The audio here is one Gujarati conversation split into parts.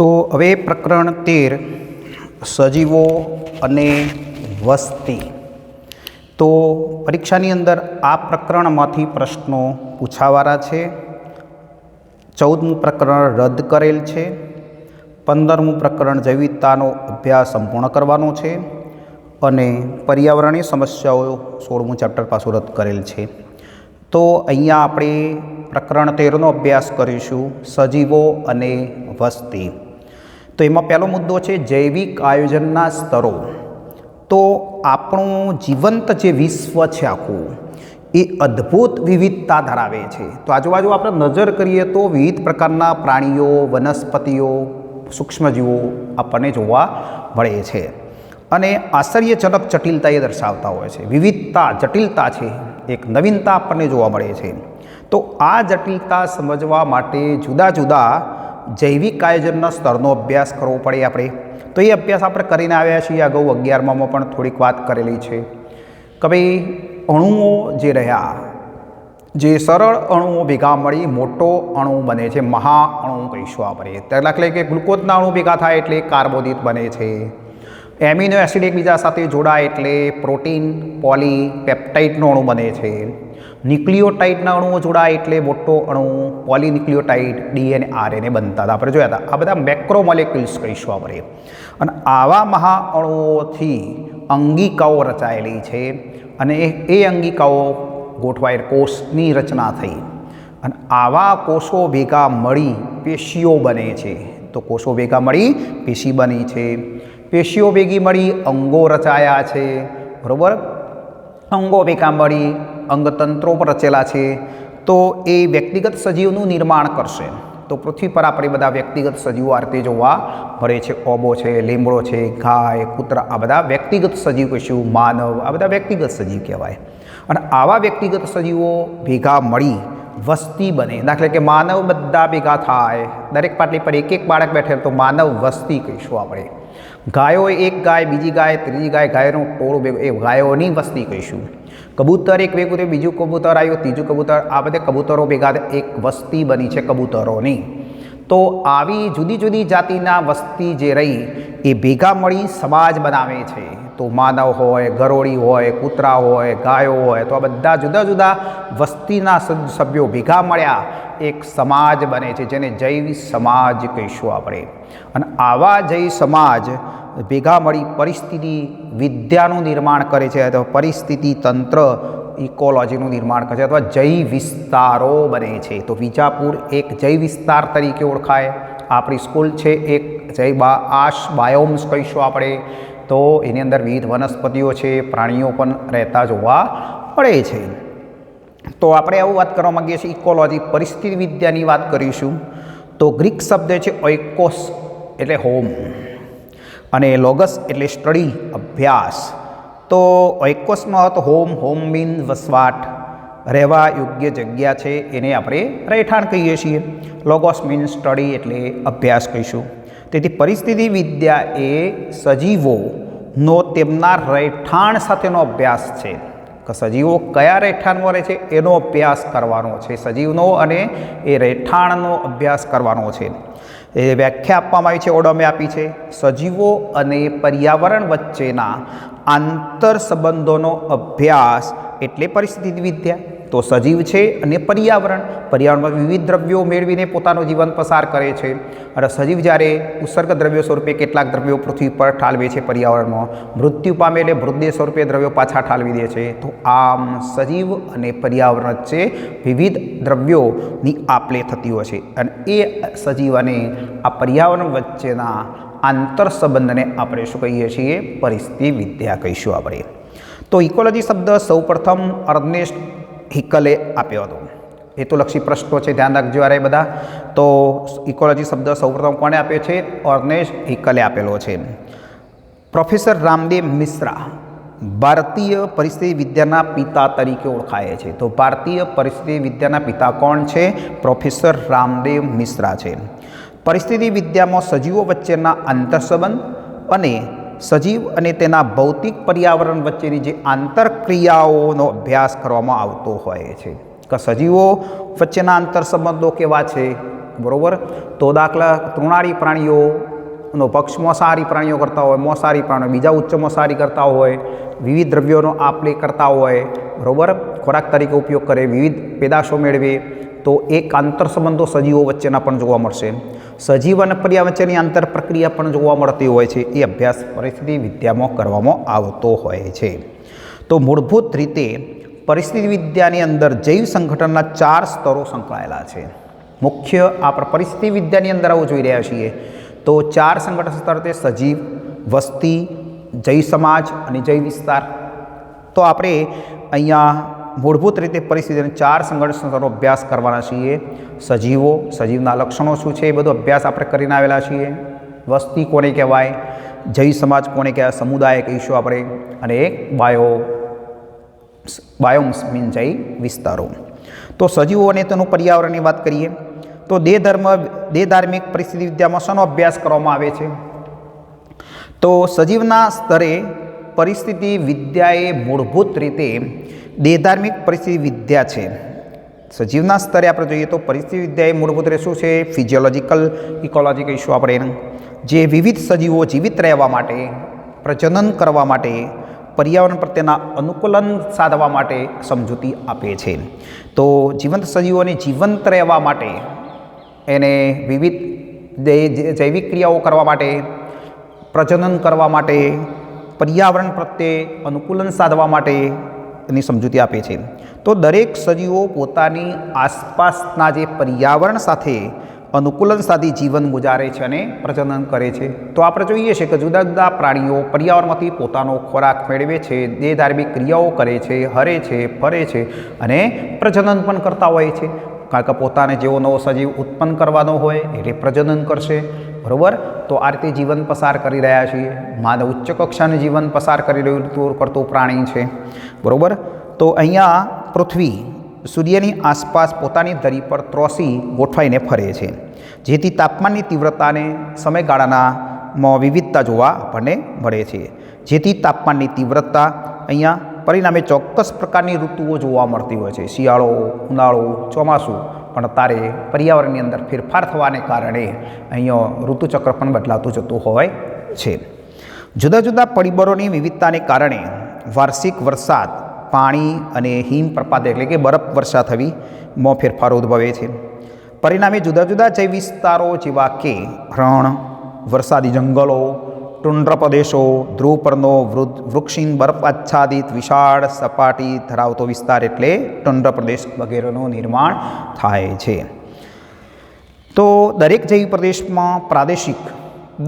તો હવે પ્રકરણ 13 સજીવો અને વસ્તી। તો પરીક્ષાની અંદર આ પ્રકરણમાંથી પ્રશ્નો પૂછાવાના છે। 14મું પ્રકરણ રદ કરેલ છે। 15મું પ્રકરણ જૈવિકતાનો અભ્યાસ સંપૂર્ણ કરવાનો છે અને પર્યાવરણીય સમસ્યાઓ 16મું ચેપ્ટર પાછું રદ કરેલ છે। તો અહીંયા આપણે પ્રકરણ 13નો અભ્યાસ કરીશું, સજીવો અને વસ્તી। તો એમાં પહેલો મુદ્દો છે જૈવિક આયોજનના સ્તરો। તો આપણું જીવંત જે વિશ્વ છે આખું એ અદ્ભુત વિવિધતા ધરાવે છે। તો આજુબાજુ આપણે નજર કરીએ તો વિવિધ પ્રકારના પ્રાણીઓ, વનસ્પતિઓ, સૂક્ષ્મજીવો આપણને જોવા મળે છે અને આશ્ચર્યજનક જટિલતા એ દર્શાવતા હોય છે। વિવિધતા, જટિલતા છે, એક નવીનતા આપણને જોવા મળે છે। તો આ જટિલતા સમજવા માટે જુદા જુદા જૈવિક આયોજનના સ્તરનો અભ્યાસ કરવો પડે આપણે। તો એ અભ્યાસ આપણે કરીને આવ્યા છીએ। અગાઉ 11માં પણ થોડીક વાત કરેલી છે કે ભાઈ અણુઓ જે રહ્યા, જે સરળ અણુઓ ભેગા મળી મોટો અણુ બને છે, મહાઅણુ કહીશું આપણે। દાખલા કે ગ્લુકોઝના અણુ ભેગા થાય એટલે કાર્બોદિત બને છે। એમિનો એસિડ એકબીજા સાથે જોડાય એટલે પ્રોટીન પોલીપેપ્ટાઇડનો અણુ બને છે। ન્યુક્લિયોટાઇડના અણુઓ જોડાય એટલે મોટો અણુ પોલીન્યુક્લિયોટાઇડ ડીએનએ આરએનએ બનતા હતા, આપણે જોયા હતા। આ બધા મેક્રોમોલેક્યુલ્સ કહીશું આપણે। અને આવા મહાઅણુઓથી અંગિકાઓ રચાયેલી છે અને એ અંગિકાઓ ગોઠવાય કોષની રચના થઈ અને આવા કોષો ભેગા મળી પેશીઓ બને છે। તો કોષો ભેગા મળી પેશી બની છે, પેશીઓ ભેગી મળી અંગો રચાયા છે, બરાબર। અંગો ભેગા મળી અંગતંત્રો પર રચેલા છે। તો એ વ્યક્તિગત સજીવનું નિર્માણ કરશે। તો પૃથ્વી પર આપણે બધા વ્યક્તિગત સજીવો આ રીતે જોવા મળે છે। ઓબો છે, લીમડો છે, ગાય, કૂતરા, આ બધા વ્યક્તિગત સજીવ કહીશું। માનવ, આ બધા વ્યક્તિગત સજીવ કહેવાય। અને આવા વ્યક્તિગત સજીવો ભેગા મળી વસ્તી બને। દાખલા કે માનવ બધા ભેગા થાય, દરેક પાટલી પર એક એક બાળક બેઠેલ તો માનવ વસ્તી કહીશું આપણે। ગાયો, એક ગાય, બીજી ગાય, ત્રીજી ગાય, ગાયનું ટોળું ભેગું, એ ગાયોની વસ્તી કહીશું। કબૂતર એક ભેગું થયું, બીજું કબૂતર આવ્યું, ત્રીજું કબૂતર, આ બધે કબૂતરો ભેગા એક વસ્તી બની છે કબૂતરોની। તો આવી જુદી જુદી જાતિના વસ્તી જે રહી એ ભેગા મળી સમાજ બનાવે છે। તો માનવ હોય, ગરોળી હોય, કૂતરા હોય, ગાયો હોય, તો આ બધા જુદા જુદા વસ્તીના સભ્યો ભેગા મળ્યા એક સમાજ બને છે, જેને જૈવ સમાજ કહીશું આપણે। અને આવા જૈવ સમાજ ભેગા મળી પરિસ્થિતિ વિદ્યાનું નિર્માણ કરે છે, અથવા પરિસ્થિતિ તંત્ર ઇકોલોજીનું નિર્માણ કરે છે, અથવા જૈવ વિસ્તારો બને છે। તો વિજાપુર એક જૈવ વિસ્તાર તરીકે ઓળખાય। આપણી સ્કૂલ છે એક જૈવ બાયોમ્સ કહીશું આપણે। તો એની અંદર વિવિધ વનસ્પતિઓ છે, પ્રાણીઓ પણ રહેતા જોવા મળે છે। તો આપણે આવું વાત કરવા માંગીએ છીએ ઇકોલોજી, પરિસ્થિતિ વિદ્યાની વાત કરીશું। તો ગ્રીક શબ્દ છે ઓઇકોસ એટલે હોમ અને લોગસ એટલે સ્ટડી, અભ્યાસ। તો ઓઇકોસનો અર્થ હોમ, હોમ મીન વસવાટ, રહેવા યોગ્ય જગ્યા છે, એને આપણે રહેઠાણ કહીએ છીએ। લોગોસ મીન સ્ટડી એટલે અભ્યાસ કહીશું। તેથી પરિસ્થિતિ વિદ્યા એ સજીવોનો તેમના રહેઠાણ સાથેનો અભ્યાસ છે કે સજીવો કયા રહેઠાણમાં રહે છે એનો અભ્યાસ કરવાનો છે, સજીવનો અને એ રહેઠાણનો અભ્યાસ કરવાનો છે। એ વ્યાખ્યા આપવામાં આવી છે, ઓડમે આપી છે, સજીવો અને પર્યાવરણ વચ્ચેના આંતર સંબંધોનો અભ્યાસ એટલે પરિસ્થિતિ વિદ્યા। તો સજીવ છે અને પર્યાવરણમાં વિવિધ દ્રવ્યો મેળવીને પોતાનું જીવન પસાર કરે છે અને સજીવ જ્યારે ઉત્સર્ગ દ્રવ્યો સ્વરૂપે કેટલાક દ્રવ્યો પૃથ્વી પર ઠાલવે છે પર્યાવરણમાં, મૃત્યુ પામે એટલે મૃતદેહ સ્વરૂપે દ્રવ્યો પાછા ઠાલવી દે છે। તો આમ સજીવ અને પર્યાવરણ વચ્ચે વિવિધ દ્રવ્યોની આપ-લે થતી હોય છે અને એ સજીવ અને આ પર્યાવરણ વચ્ચેના આંતર સંબંધને આપણે શું કહીએ છીએ? પરિસ્થિતિ વિદ્યા કહીશું આપણે। તો ઇકોલોજી શબ્દ સૌપ્રથમ અર્નેસ્ટ હિકલે આપ્યો હતો। હેતુલક્ષી પ્રશ્નો છે, ધ્યાન રાખજો યાર એ બધા। તો ઇકોલોજી શબ્દ સૌપ્રથમ કોણે આપ્યો છે? અર્નેસ્ટ હિકલે આપેલો છે। પ્રોફેસર રામદેવ મિશ્રા ભારતીય પરિસ્થિતિ વિદ્યાના પિતા તરીકે ઓળખાય છે। તો ભારતીય પરિસ્થિતિ વિદ્યાના પિતા કોણ છે? પ્રોફેસર રામદેવ મિશ્રા છે। પરિસ્થિતિ વિદ્યામાં સજીવો વચ્ચેના આંતરસંબંધ અને સજીવ અને તેના ભૌતિક પર્યાવરણ વચ્ચેની જે આંતરક્રિયાઓનો અભ્યાસ કરવામાં આવતો હોય છે કે સજીવો વચ્ચેના આંતરસંબંધો કેવા છે, બરાબર. તો દાખલા તૃણારી પ્રાણીઓનો પક્ષ માંસાહારી પ્રાણીઓ કરતા હોય, માંસાહારી પ્રાણીઓ બીજા ઉચ્ચ માંસાહારી કરતા હોય, વિવિધ દ્રવ્યોનો આપ લે કરતા હોય, બરાબર, ખોરાક તરીકે ઉપયોગ કરે, વિવિધ પેદાશો મેળવે, તો એક આંતર સંબંધો સજીવો વચ્ચેના પણ જોવા મળશે. સજીવ અને પર્યાવરણ વચ્ચેની આંતર પ્રક્રિયા પણ જોવા મળતી હોય છે. એ અભ્યાસ પરિસ્થિતિ વિદ્યામાં કરવામાં આવતો હોય છે. તો મૂળભૂત રીતે પરિસ્થિતિ વિદ્યાની અંદર જૈવ સંગઠનના 4 સ્તરો સંકળાયેલા છે. મુખ્ય આપણે પરિસ્થિતિ વિદ્યાની અંદર આવું જોઈ રહ્યા છીએ. તો 4 સંગઠન સ્તર તે સજીવ, વસ્તી, જૈવ સમાજ અને જૈવ વિસ્તાર. તો આપણે અહીંયા મૂળભૂત રીતે પરિસ્થિતિના 4 સંગઠન સ્તરનો અભ્યાસ કરવાના છીએ. સજીવો, સજીવના લક્ષણો શું છે એ બધો અભ્યાસ આપણે કરીને આવેલા છીએ. વસ્તી કોને કહેવાય, જૈવ સમાજ કોને કહેવાય, સમુદાય કહીશું આપણે, અને એક બાયોમ્સ મીન જૈવ વિસ્તારો. તો સજીવો અને તેનું પર્યાવરણની વાત કરીએ તો દેહ ધાર્મિક પરિસ્થિતિ વિદ્યામાં શાનો અભ્યાસ કરવામાં આવે છે? તો સજીવના સ્તરે પરિસ્થિતિ વિદ્યાએ મૂળભૂત રીતે દેહધાર્મિક પરિસ્થિતિ વિદ્યા છે. સજીવના સ્તરે આપણે જોઈએ તો પરિસ્થિતિ વિદ્યાએ મૂળભૂત રીતે શું છે? ફિઝિયોલોજિકલ ઇકોલોજી કહીશું આપણે, જે વિવિધ સજીવો જીવિત રહેવા માટે, પ્રજનન કરવા માટે, પર્યાવરણ પ્રત્યેના અનુકૂલન સાધવા માટે સમજૂતી આપે છે. તો જીવંત સજીવોને જીવંત રહેવા માટે, એને વિવિધ જૈવિક ક્રિયાઓ કરવા માટે, પ્રજનન કરવા માટે, પર્યાવરણ પ્રત્યે અનુકૂલન સાધવા માટે એની સમજૂતી આપે છે. તો દરેક સજીવો પોતાની આસપાસના જે પર્યાવરણ સાથે અનુકૂલન સાધી જીવન ગુજારે છે અને પ્રજનન કરે છે. તો આપણે જોઈએ છીએ કે જુદા જુદા પ્રાણીઓ પર્યાવરણમાંથી પોતાનો ખોરાક મેળવે છે, દેહ ધાર્મિક ક્રિયાઓ કરે છે, હરે છે, ફરે છે અને પ્રજનન પણ કરતા હોય છે. કારણ કે પોતાને જેવો નવો સજીવ ઉત્પન્ન કરવાનો હોય એટલે પ્રજનન કરશે, બરાબર. તો આ રીતે જીવન પસાર કરી રહ્યા છીએ. માનવ ઉચ્ચ કક્ષાનું જીવન પસાર કરી રહ્યું કરતું પ્રાણી છે, બરાબર. તો અહીંયા પૃથ્વી સૂર્યની આસપાસ પોતાની ધરી પર ત્રોસી ગોઠવાઈને ફરે છે, જેથી તાપમાનની તીવ્રતાને સમયગાળામાં વિવિધતા જોવા આપણને મળે છે. જેથી તાપમાનની તીવ્રતા અહીંયા પરિણામે ચોક્કસ પ્રકારની ઋતુઓ જોવા મળતી હોય છે. શિયાળો, ઉનાળો, ચોમાસું. પણ તારે પર્યાવરણની અંદર ફેરફાર થવાને કારણે અહીંયા ઋતુચક્ર પણ બદલાતું જતું હોય છે. જુદા જુદા પરિબળોની વિવિધતાને કારણે વાર્ષિક વરસાદ, પાણી અને હિમપ્રપાત એટલે કે બરફ વર્ષા થવીમાં ફેરફારો ઉદ્ભવે છે. પરિણામે જુદા જુદા જૈવ વિસ્તારો જેવા કે રણ, વરસાદી જંગલો, ટુંડ્ર પ્રદેશો, ધ્રુવ પરનો વૃક્ષીન બરફ આચ્છાદિત વિશાળ સપાટી ધરાવતો વિસ્તાર એટલે ટુંડ્ર પ્રદેશ વગેરેનું નિર્માણ થાય છે. તો દરેક જૈવ પ્રદેશમાં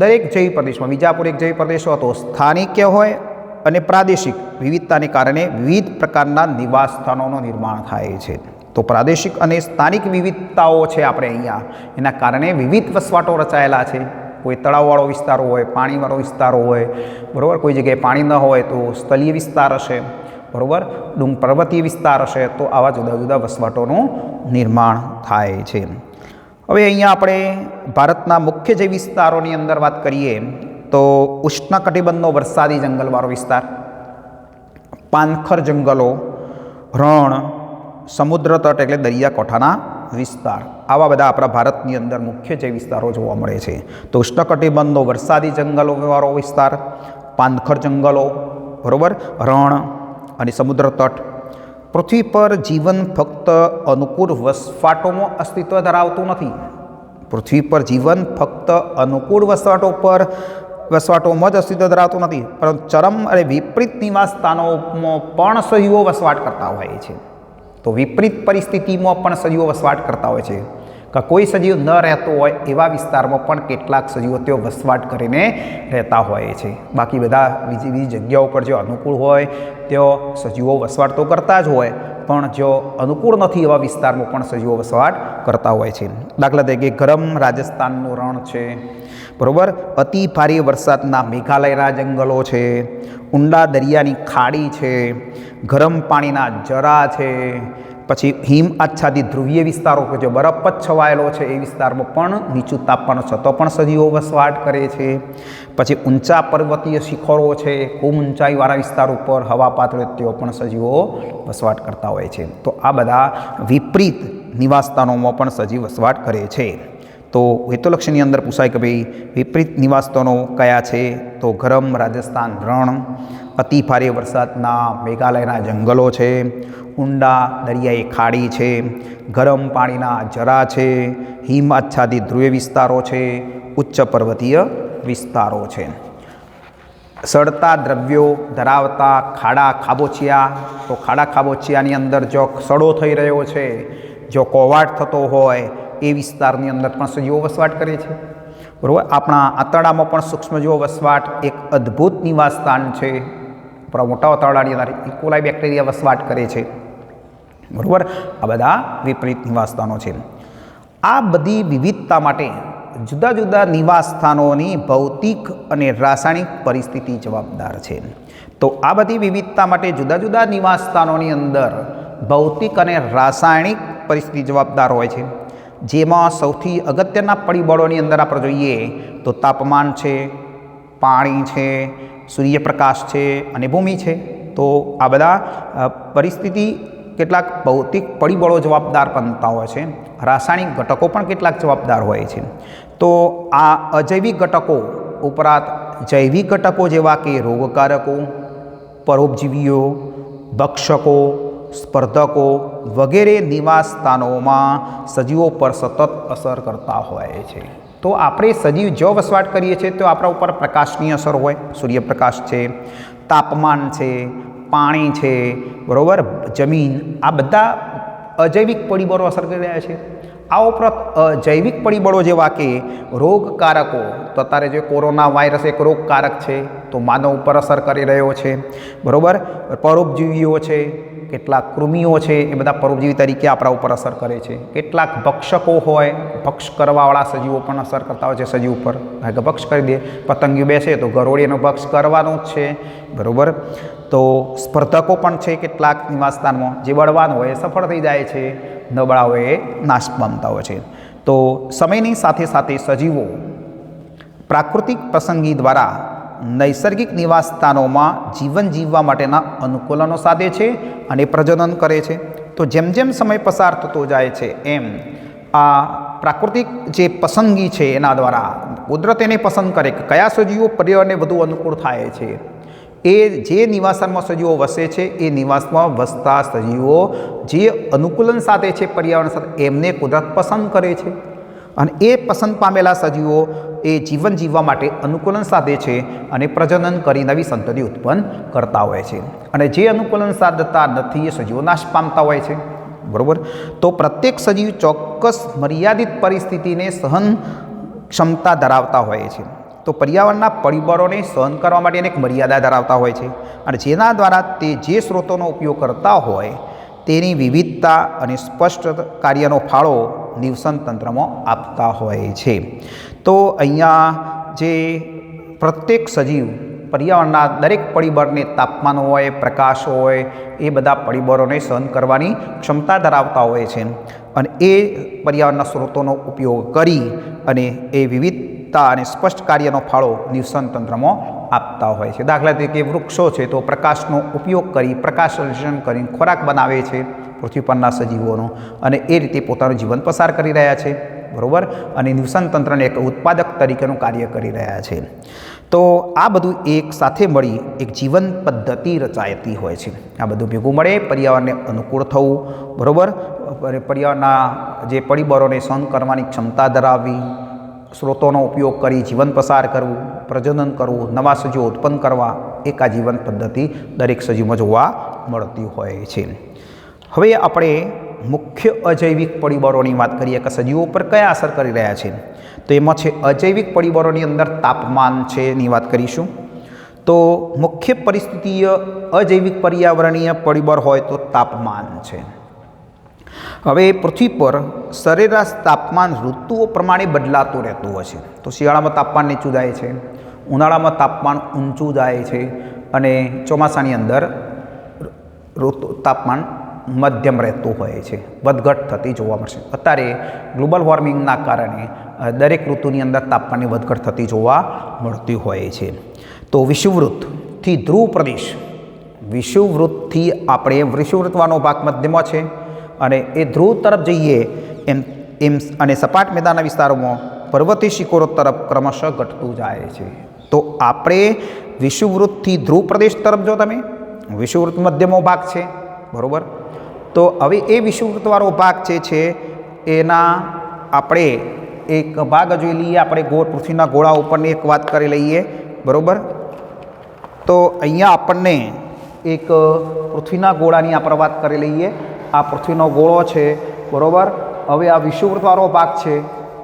દરેક જૈવ પ્રદેશમાં વિજાપુર એક જૈવ પ્રદેશ હતો, સ્થાનિક હોય અને પ્રાદેશિક વિવિધતાને કારણે વિવિધ પ્રકારના નિવાસ સ્થાનોનું નિર્માણ થાય છે. તો પ્રાદેશિક અને સ્થાનિક વિવિધતાઓ છે આપણે અહીંયા, એના કારણે વિવિધ વસવાટો રચાયેલા છે. કોઈ તળાવવાળો વિસ્તાર હોય, પાણીવાળો વિસ્તાર હોય, બરાબર. કોઈ જગ્યાએ પાણી ન હોય તો સ્થળીય વિસ્તાર હશે, બરાબર. પર્વતીય વિસ્તાર હશે. તો આવા જુદા જુદા વસવાટોનું નિર્માણ થાય છે. હવે અહીંયા આપણે ભારતના મુખ્ય જે વિસ્તારોની અંદર વાત કરીએ તો ઉષ્ણકટિબંધનો વરસાદી જંગલવાળો વિસ્તાર, પાનખર જંગલો, રણ, સમુદ્ર તટ એટલે દરિયાકાંઠાના વિસ્તાર, આવા બધા આપણા ભારતની અંદર મુખ્ય જે વિસ્તારો જોવા મળે છે. તો ઉષ્ણકટિબંધનો વરસાદી જંગલોવાળો વિસ્તાર, પાનખર જંગલો, બરાબર, રણ અને સમુદ્ર તટ. પૃથ્વી પર જીવન ફક્ત અનુકૂળ વસવાટોમાં અસ્તિત્વ ધરાવતું નથી. પૃથ્વી પર જીવન ફક્ત અનુકૂળ વસવાટોમાં જ અસ્તિત્વ ધરાવતું નથી, પરંતુ ચરમ અને વિપરીત નિવાસ સ્થાનોમાં પણ સજીવો વસવાટ કરતા હોય છે. તો વિપરીત પરિસ્થિતિમાં પણ સજીવો વસવાટ કરતા હોય છે. કે કોઈ સજીવ ન રહેતો હોય એવા વિસ્તારમાં પણ કેટલાક સજીવો તેઓ વસવાટ કરીને રહેતા હોય છે. બાકી બધા બીજી જગ્યાઓ પર જો અનુકૂળ હોય તેઓ સજીવો વસવાટ તો કરતા જ હોય, પણ જો અનુકૂળ નથી એવા વિસ્તારમાં પણ સજીવો વસવાટ કરતા હોય છે. દાખલા તરીકે ગરમ રાજસ્થાનનું રણ છે, બરાબર. અતિ ભારે વરસાદના મેઘાલયના જંગલો છે, ઊંડા દરિયાની ખાડી છે, ગરમ પાણીના ઝરા છે, પછી હિમ આચ્છાદિત ધ્રુવીય વિસ્તારો કે જે બરફ જ છવાયેલો છે એ વિસ્તારમાં પણ નીચું તાપમાન છતાં પણ સજીવો વસવાટ કરે છે. પછી ઊંચા પર્વતીય શિખરો છે, ખૂબ ઊંચાઈવાળા વિસ્તાર ઉપર હવા પાતળે તેઓ પણ સજીવો વસવાટ કરતા હોય છે. તો આ બધા વિપરીત નિવાસસ્થાનોમાં પણ સજીવ વસવાટ કરે છે. તો હેતુલક્ષીની અંદર પૂછાય કે ભાઈ વિપરીત નિવાસ સ્થાનો કયા છે? તો ગરમ રાજસ્થાન રણ, અતિ ભારે વરસાદના મેઘાલયના જંગલો છે, ઊંડા દરિયાઈ ખાડી છે, ગરમ પાણીના ઝરા છે, હિમ આચ્છાદિત ધ્રુવીય વિસ્તારો છે, ઉચ્ચ પર્વતીય વિસ્તારો છે. સડતા દ્રવ્યો ધરાવતા ખાડા ખાબોચિયા, તો ખાડા ખાબોચિયાની અંદર જો સડો થઈ રહ્યો છે, જો કોવાટ થતો હોય એ વિસ્તારની અંદર પણ સજીવો વસવાટ કરે છે. બરાબર. આપણા આંતરડામાં પણ સૂક્ષ્મજીવો વસવાટ એક અદ્ભુત નિવાસ સ્થાન છે. આપણા મોટા આંતરડાની અંદર ઇકોલાઈ બેક્ટેરિયા વસવાટ કરે છે. બરાબર. આ બધા વિપરીત નિવાસ સ્થાનો છે. આ બધી વિવિધતા માટે જુદા જુદા નિવાસ સ્થાનોની ભૌતિક અને રાસાયણિક પરિસ્થિતિ જવાબદાર છે. તો આ બધી વિવિધતા માટે જુદા જુદા નિવાસ સ્થાનોની અંદર ભૌતિક અને રાસાયણિક પરિસ્થિતિ જવાબદાર હોય છે. જેમાં સૌથી અગત્યના પરિબળોની અંદર આપણે જોઈએ તો તાપમાન છે, પાણી છે, સૂર્યપ્રકાશ છે અને ભૂમિ છે. તો આ બધા પરિસ્થિતિ કેટલાક ભૌતિક પરિબળો જવાબદાર બનતા હોય છે. રાસાયણિક ઘટકો પણ કેટલાક જવાબદાર હોય છે. તો આ અજૈવિક ઘટકો ઉપરાંત જૈવિક ઘટકો જેવા કે રોગકારકો, પરોપજીવીઓ, ભક્ષકો, સ્પર્ધકો વગેરે નિવાસ સ્થાનોમાં સજીવો પર સતત અસર કરતા હોય છે. તો આપણે સજીવ જો વસવાટ કરીએ છીએ તો આપણા ઉપર પ્રકાશની અસર હોય, સૂર્યપ્રકાશ છે, તાપમાન છે, પાણી છે, બરાબર, જમીન, આ બધા અજૈવિક પરિબળો અસર કરી રહ્યા છે. આ ઉપરાંત જૈવિક પરિબળો જેવા કે રોગકારકો, તો અત્યારે જે કોરોના વાયરસ એક રોગકારક છે તો માનવ ઉપર અસર કરી રહ્યો છે. બરાબર. પરોપજીવીઓ છે, કેટલાક કૃમિઓ છે, એ બધા પરોપજીવી તરીકે આપણા ઉપર અસર કરે છે. કેટલાક ભક્ષકો હોય, ભક્ષ કરવાવાળા સજીવો પણ અસર કરતા હોય છે સજીવ ઉપર. કારણ કે ભક્ષ કરી દે, પતંગિયું બેસે તો ગરોળીનો ભક્ષ કરવાનું જ છે. બરાબર. તો સ્પર્ધકો પણ છે કેટલાક નિવાસસ્થાનમાં, જે બળવાન હોય એ સફળ થઈ જાય છે, નબળા હોય એ નાશ પામતા હોય છે. તો સમયની સાથે સાથે સજીવો પ્રાકૃતિક પસંદગી દ્વારા નૈસર્ગિક નિવાસ સ્થાનોમાં જીવન જીવવા માટેના અનુકૂલનો સાધે છે અને પ્રજનન કરે છે. તો જેમ જેમ સમય પસાર થતો જાય છે એમ આ પ્રાકૃતિક જે પસંદગી છે એના દ્વારા કુદરત એને પસંદ કરે કે કયા સજીવો પર્યાવરણને વધુ અનુકૂળ થાય છે. એ જે નિવાસમાં સજીવો વસે છે એ નિવાસમાં વસતા સજીવો જે અનુકૂલન સાથે છે પર્યાવરણ સાથે, એમને કુદરત પસંદ કરે છે અને એ પસંદ પામેલા સજીવો એ જીવન જીવવા માટે અનુકૂલન સાધે છે અને પ્રજનન કરી નવી સંતતિ ઉત્પન્ન કરતા હોય છે. અને જે અનુકૂલન સાધતા નથી એ સજીવો નાશ પામતા હોય છે. બરાબર. તો પ્રત્યેક સજીવ ચોક્કસ મર્યાદિત પરિસ્થિતિને સહન ક્ષમતા ધરાવતા હોય છે. તો પર્યાવરણના પરિબળોને સહન કરવા માટે એક મર્યાદા ધરાવતા હોય છે અને જેના દ્વારા તે જે સ્ત્રોતોનો ઉપયોગ કરતા હોય તેની વિવિધતા અને સ્પષ્ટ કાર્યનો ફાળો નિવસન તંત્રમાં આપતા હોય છે. તો અહીંયા જે પ્રત્યેક સજીવ પર્યાવરણના દરેક પરિબળને, તાપમાન હોય, પ્રકાશ હોય, એ બધા પરિબળોને સહન કરવાની ક્ષમતા ધરાવતા હોય છે અને એ પર્યાવરણના સ્ત્રોતોનો ઉપયોગ કરી અને એ વિવિધતા અને સ્પષ્ટ કાર્યનો ફાળો નિવસન તંત્રમાં આપતા હોય છે. દાખલા તરીકે વૃક્ષો છે તો પ્રકાશનો ઉપયોગ કરી, પ્રકાશ સંશ્લેષણ કરી ખોરાક બનાવે છે પૃથ્વી પરના સજીવોનો અને એ રીતે પોતાનું જીવન પસાર કરી રહ્યા છે. બરાબર. અને નિવસન તંત્રને એક ઉત્પાદક તરીકેનું કાર્ય કરી રહ્યા છે. તો આ બધું એક સાથે મળી એક જીવન પદ્ધતિ રચાયતી હોય છે. આ બધું ભેગું મળે પર્યાવરણને અનુકૂળ થવું, બરાબર, પર્યાવરણના જે પરિબળોને સહન કરવાની ક્ષમતા ધરાવવી, સ્ત્રોતોનો ઉપયોગ કરી જીવન પસાર કરવું, પ્રજનન કરવું, નવા સજીવો ઉત્પન્ન કરવા, એક આ જીવન પદ્ધતિ દરેક સજીવમાં જોવા મળતી હોય છે. હવે આપણે મુખ્ય અજૈવિક પરિબળોની વાત કરીએ કે સજીવો પર કયા અસર કરી રહ્યા છે. તો એમાં છે અજૈવિક પરિબળોની અંદર તાપમાન છે એની વાત કરીશું. તો મુખ્ય પરિસ્થિતિય અજૈવિક પર્યાવરણીય પરિબળ હોય તો તાપમાન છે. હવે પૃથ્વી પર સરેરાશ તાપમાન ઋતુઓ પ્રમાણે બદલાતું રહેતું હોય છે. તો શિયાળામાં તાપમાન નીચું જાય છે, ઉનાળામાં તાપમાન ઊંચું જાય છે અને ચોમાસાની અંદર તાપમાન મધ્યમ રહેતું હોય છે, વધઘટ થતી જોવા મળશે. અત્યારે ગ્લોબલ વોર્મિંગના કારણે દરેક ઋતુની અંદર તાપમાનની વધઘટ થતી જોવા મળતી હોય છે. તો વિષુવવૃત્તથી ધ્રુવ પ્રદેશ, વિષુવવૃત્તથી આપણે વિષુવવૃત્તવાનો ભાગ મધ્યમાં છે અને એ ધ્રુવ તરફ જઈએ એમ એમ અને સપાટ મેદાનના વિસ્તારોમાં પર્વતીય શિખરો તરફ ક્રમશઃ ઘટતું જાય છે. તો આપણે વિષુવવૃત્તથી ધ્રુવ પ્રદેશ તરફ જો તમે વિષુવવૃત્ત મધ્યમો ભાગ છે બરાબર. તો હવે એ વિષુવવૃત્તવાળો ભાગ જે છે એના આપણે એક ભાગ જોઈ લઈએ. આપણે ગોળ પૃથ્વીના ગોળા ઉપરની એક વાત કરી લઈએ બરાબર. તો અહીંયા આપણને એક પૃથ્વીના ગોળાની આપણે વાત કરી લઈએ. આ પૃથ્વીનો ગોળો છે બરાબર. હવે આ વિષુવવૃત્તવાળો ભાગ છે,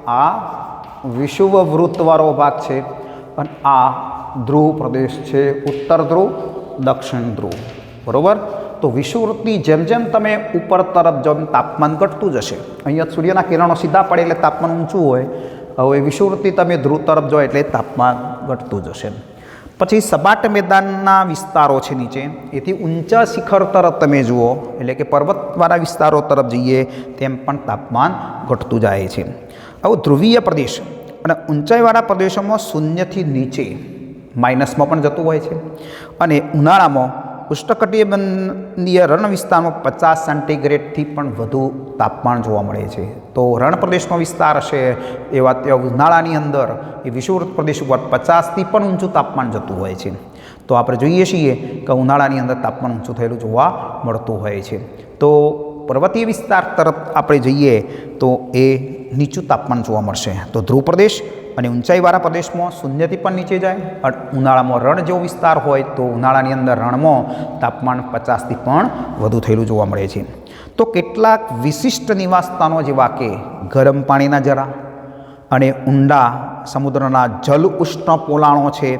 આ વિષુવવૃત્તવાળો ભાગ છે અને આ ધ્રુવ પ્રદેશ છે, ઉત્તર ધ્રુવ દક્ષિણ ધ્રુવ બરાબર. તો વિષુવવૃત્તની જેમ જેમ તમે ઉપર તરફ જો તાપમાન ઘટતું જશે, અહીંયા સૂર્યના કિરણો સીધા પડે એટલે તાપમાન ઊંચું હોય. હવે વિષુવવૃત્તિ તમે ધ્રુવ તરફ જો એટલે તાપમાન ઘટતું જશે. પછી સપાટ મેદાનના વિસ્તારો છે નીચે, એથી ઊંચા શિખર તરફ તમે જુઓ એટલે કે પર્વતવાળા વિસ્તારો તરફ જઈએ તેમ પણ તાપમાન ઘટતું જાય છે. હવે ધ્રુવીય પ્રદેશ અને ઊંચાઈવાળા પ્રદેશોમાં શૂન્યથી નીચે માઇનસમાં પણ જતું હોય છે. અને ઉનાળામાં ઉષ્ણકટિબંધીય રણ વિસ્તારમાં 50 સેન્ટીગ્રેડથી પણ વધુ તાપમાન જોવા મળે છે. તો રણ પ્રદેશનો વિસ્તાર હશે એવા ત્યાં ઉનાળાની અંદર એ વિષુવવૃત્ત પ્રદેશ ઉપર 50થી પણ ઊંચું તાપમાન જતું હોય છે. તો આપણે જોઈએ છીએ કે ઉનાળાની અંદર તાપમાન ઊંચું થયેલું જોવા મળતું હોય છે. તો પર્વતીય વિસ્તાર તરફ આપણે જઈએ તો એ નીચું તાપમાન જોવા મળશે. તો ધ્રુવ પ્રદેશ અને ઊંચાઈવાળા પ્રદેશમાં શૂન્યથી પણ નીચે જાય. અને ઉનાળામાં રણ જેવો વિસ્તાર હોય તો ઉનાળાની અંદર રણમાં તાપમાન 50થી પણ વધુ થયેલું જોવા મળે છે. તો કેટલાક વિશિષ્ટ નિવાસસ્થાનો જેવા કે ગરમ પાણીના ઝરા અને ઊંડા સમુદ્રના જલ ઉષ્ણ પોલાણો છે,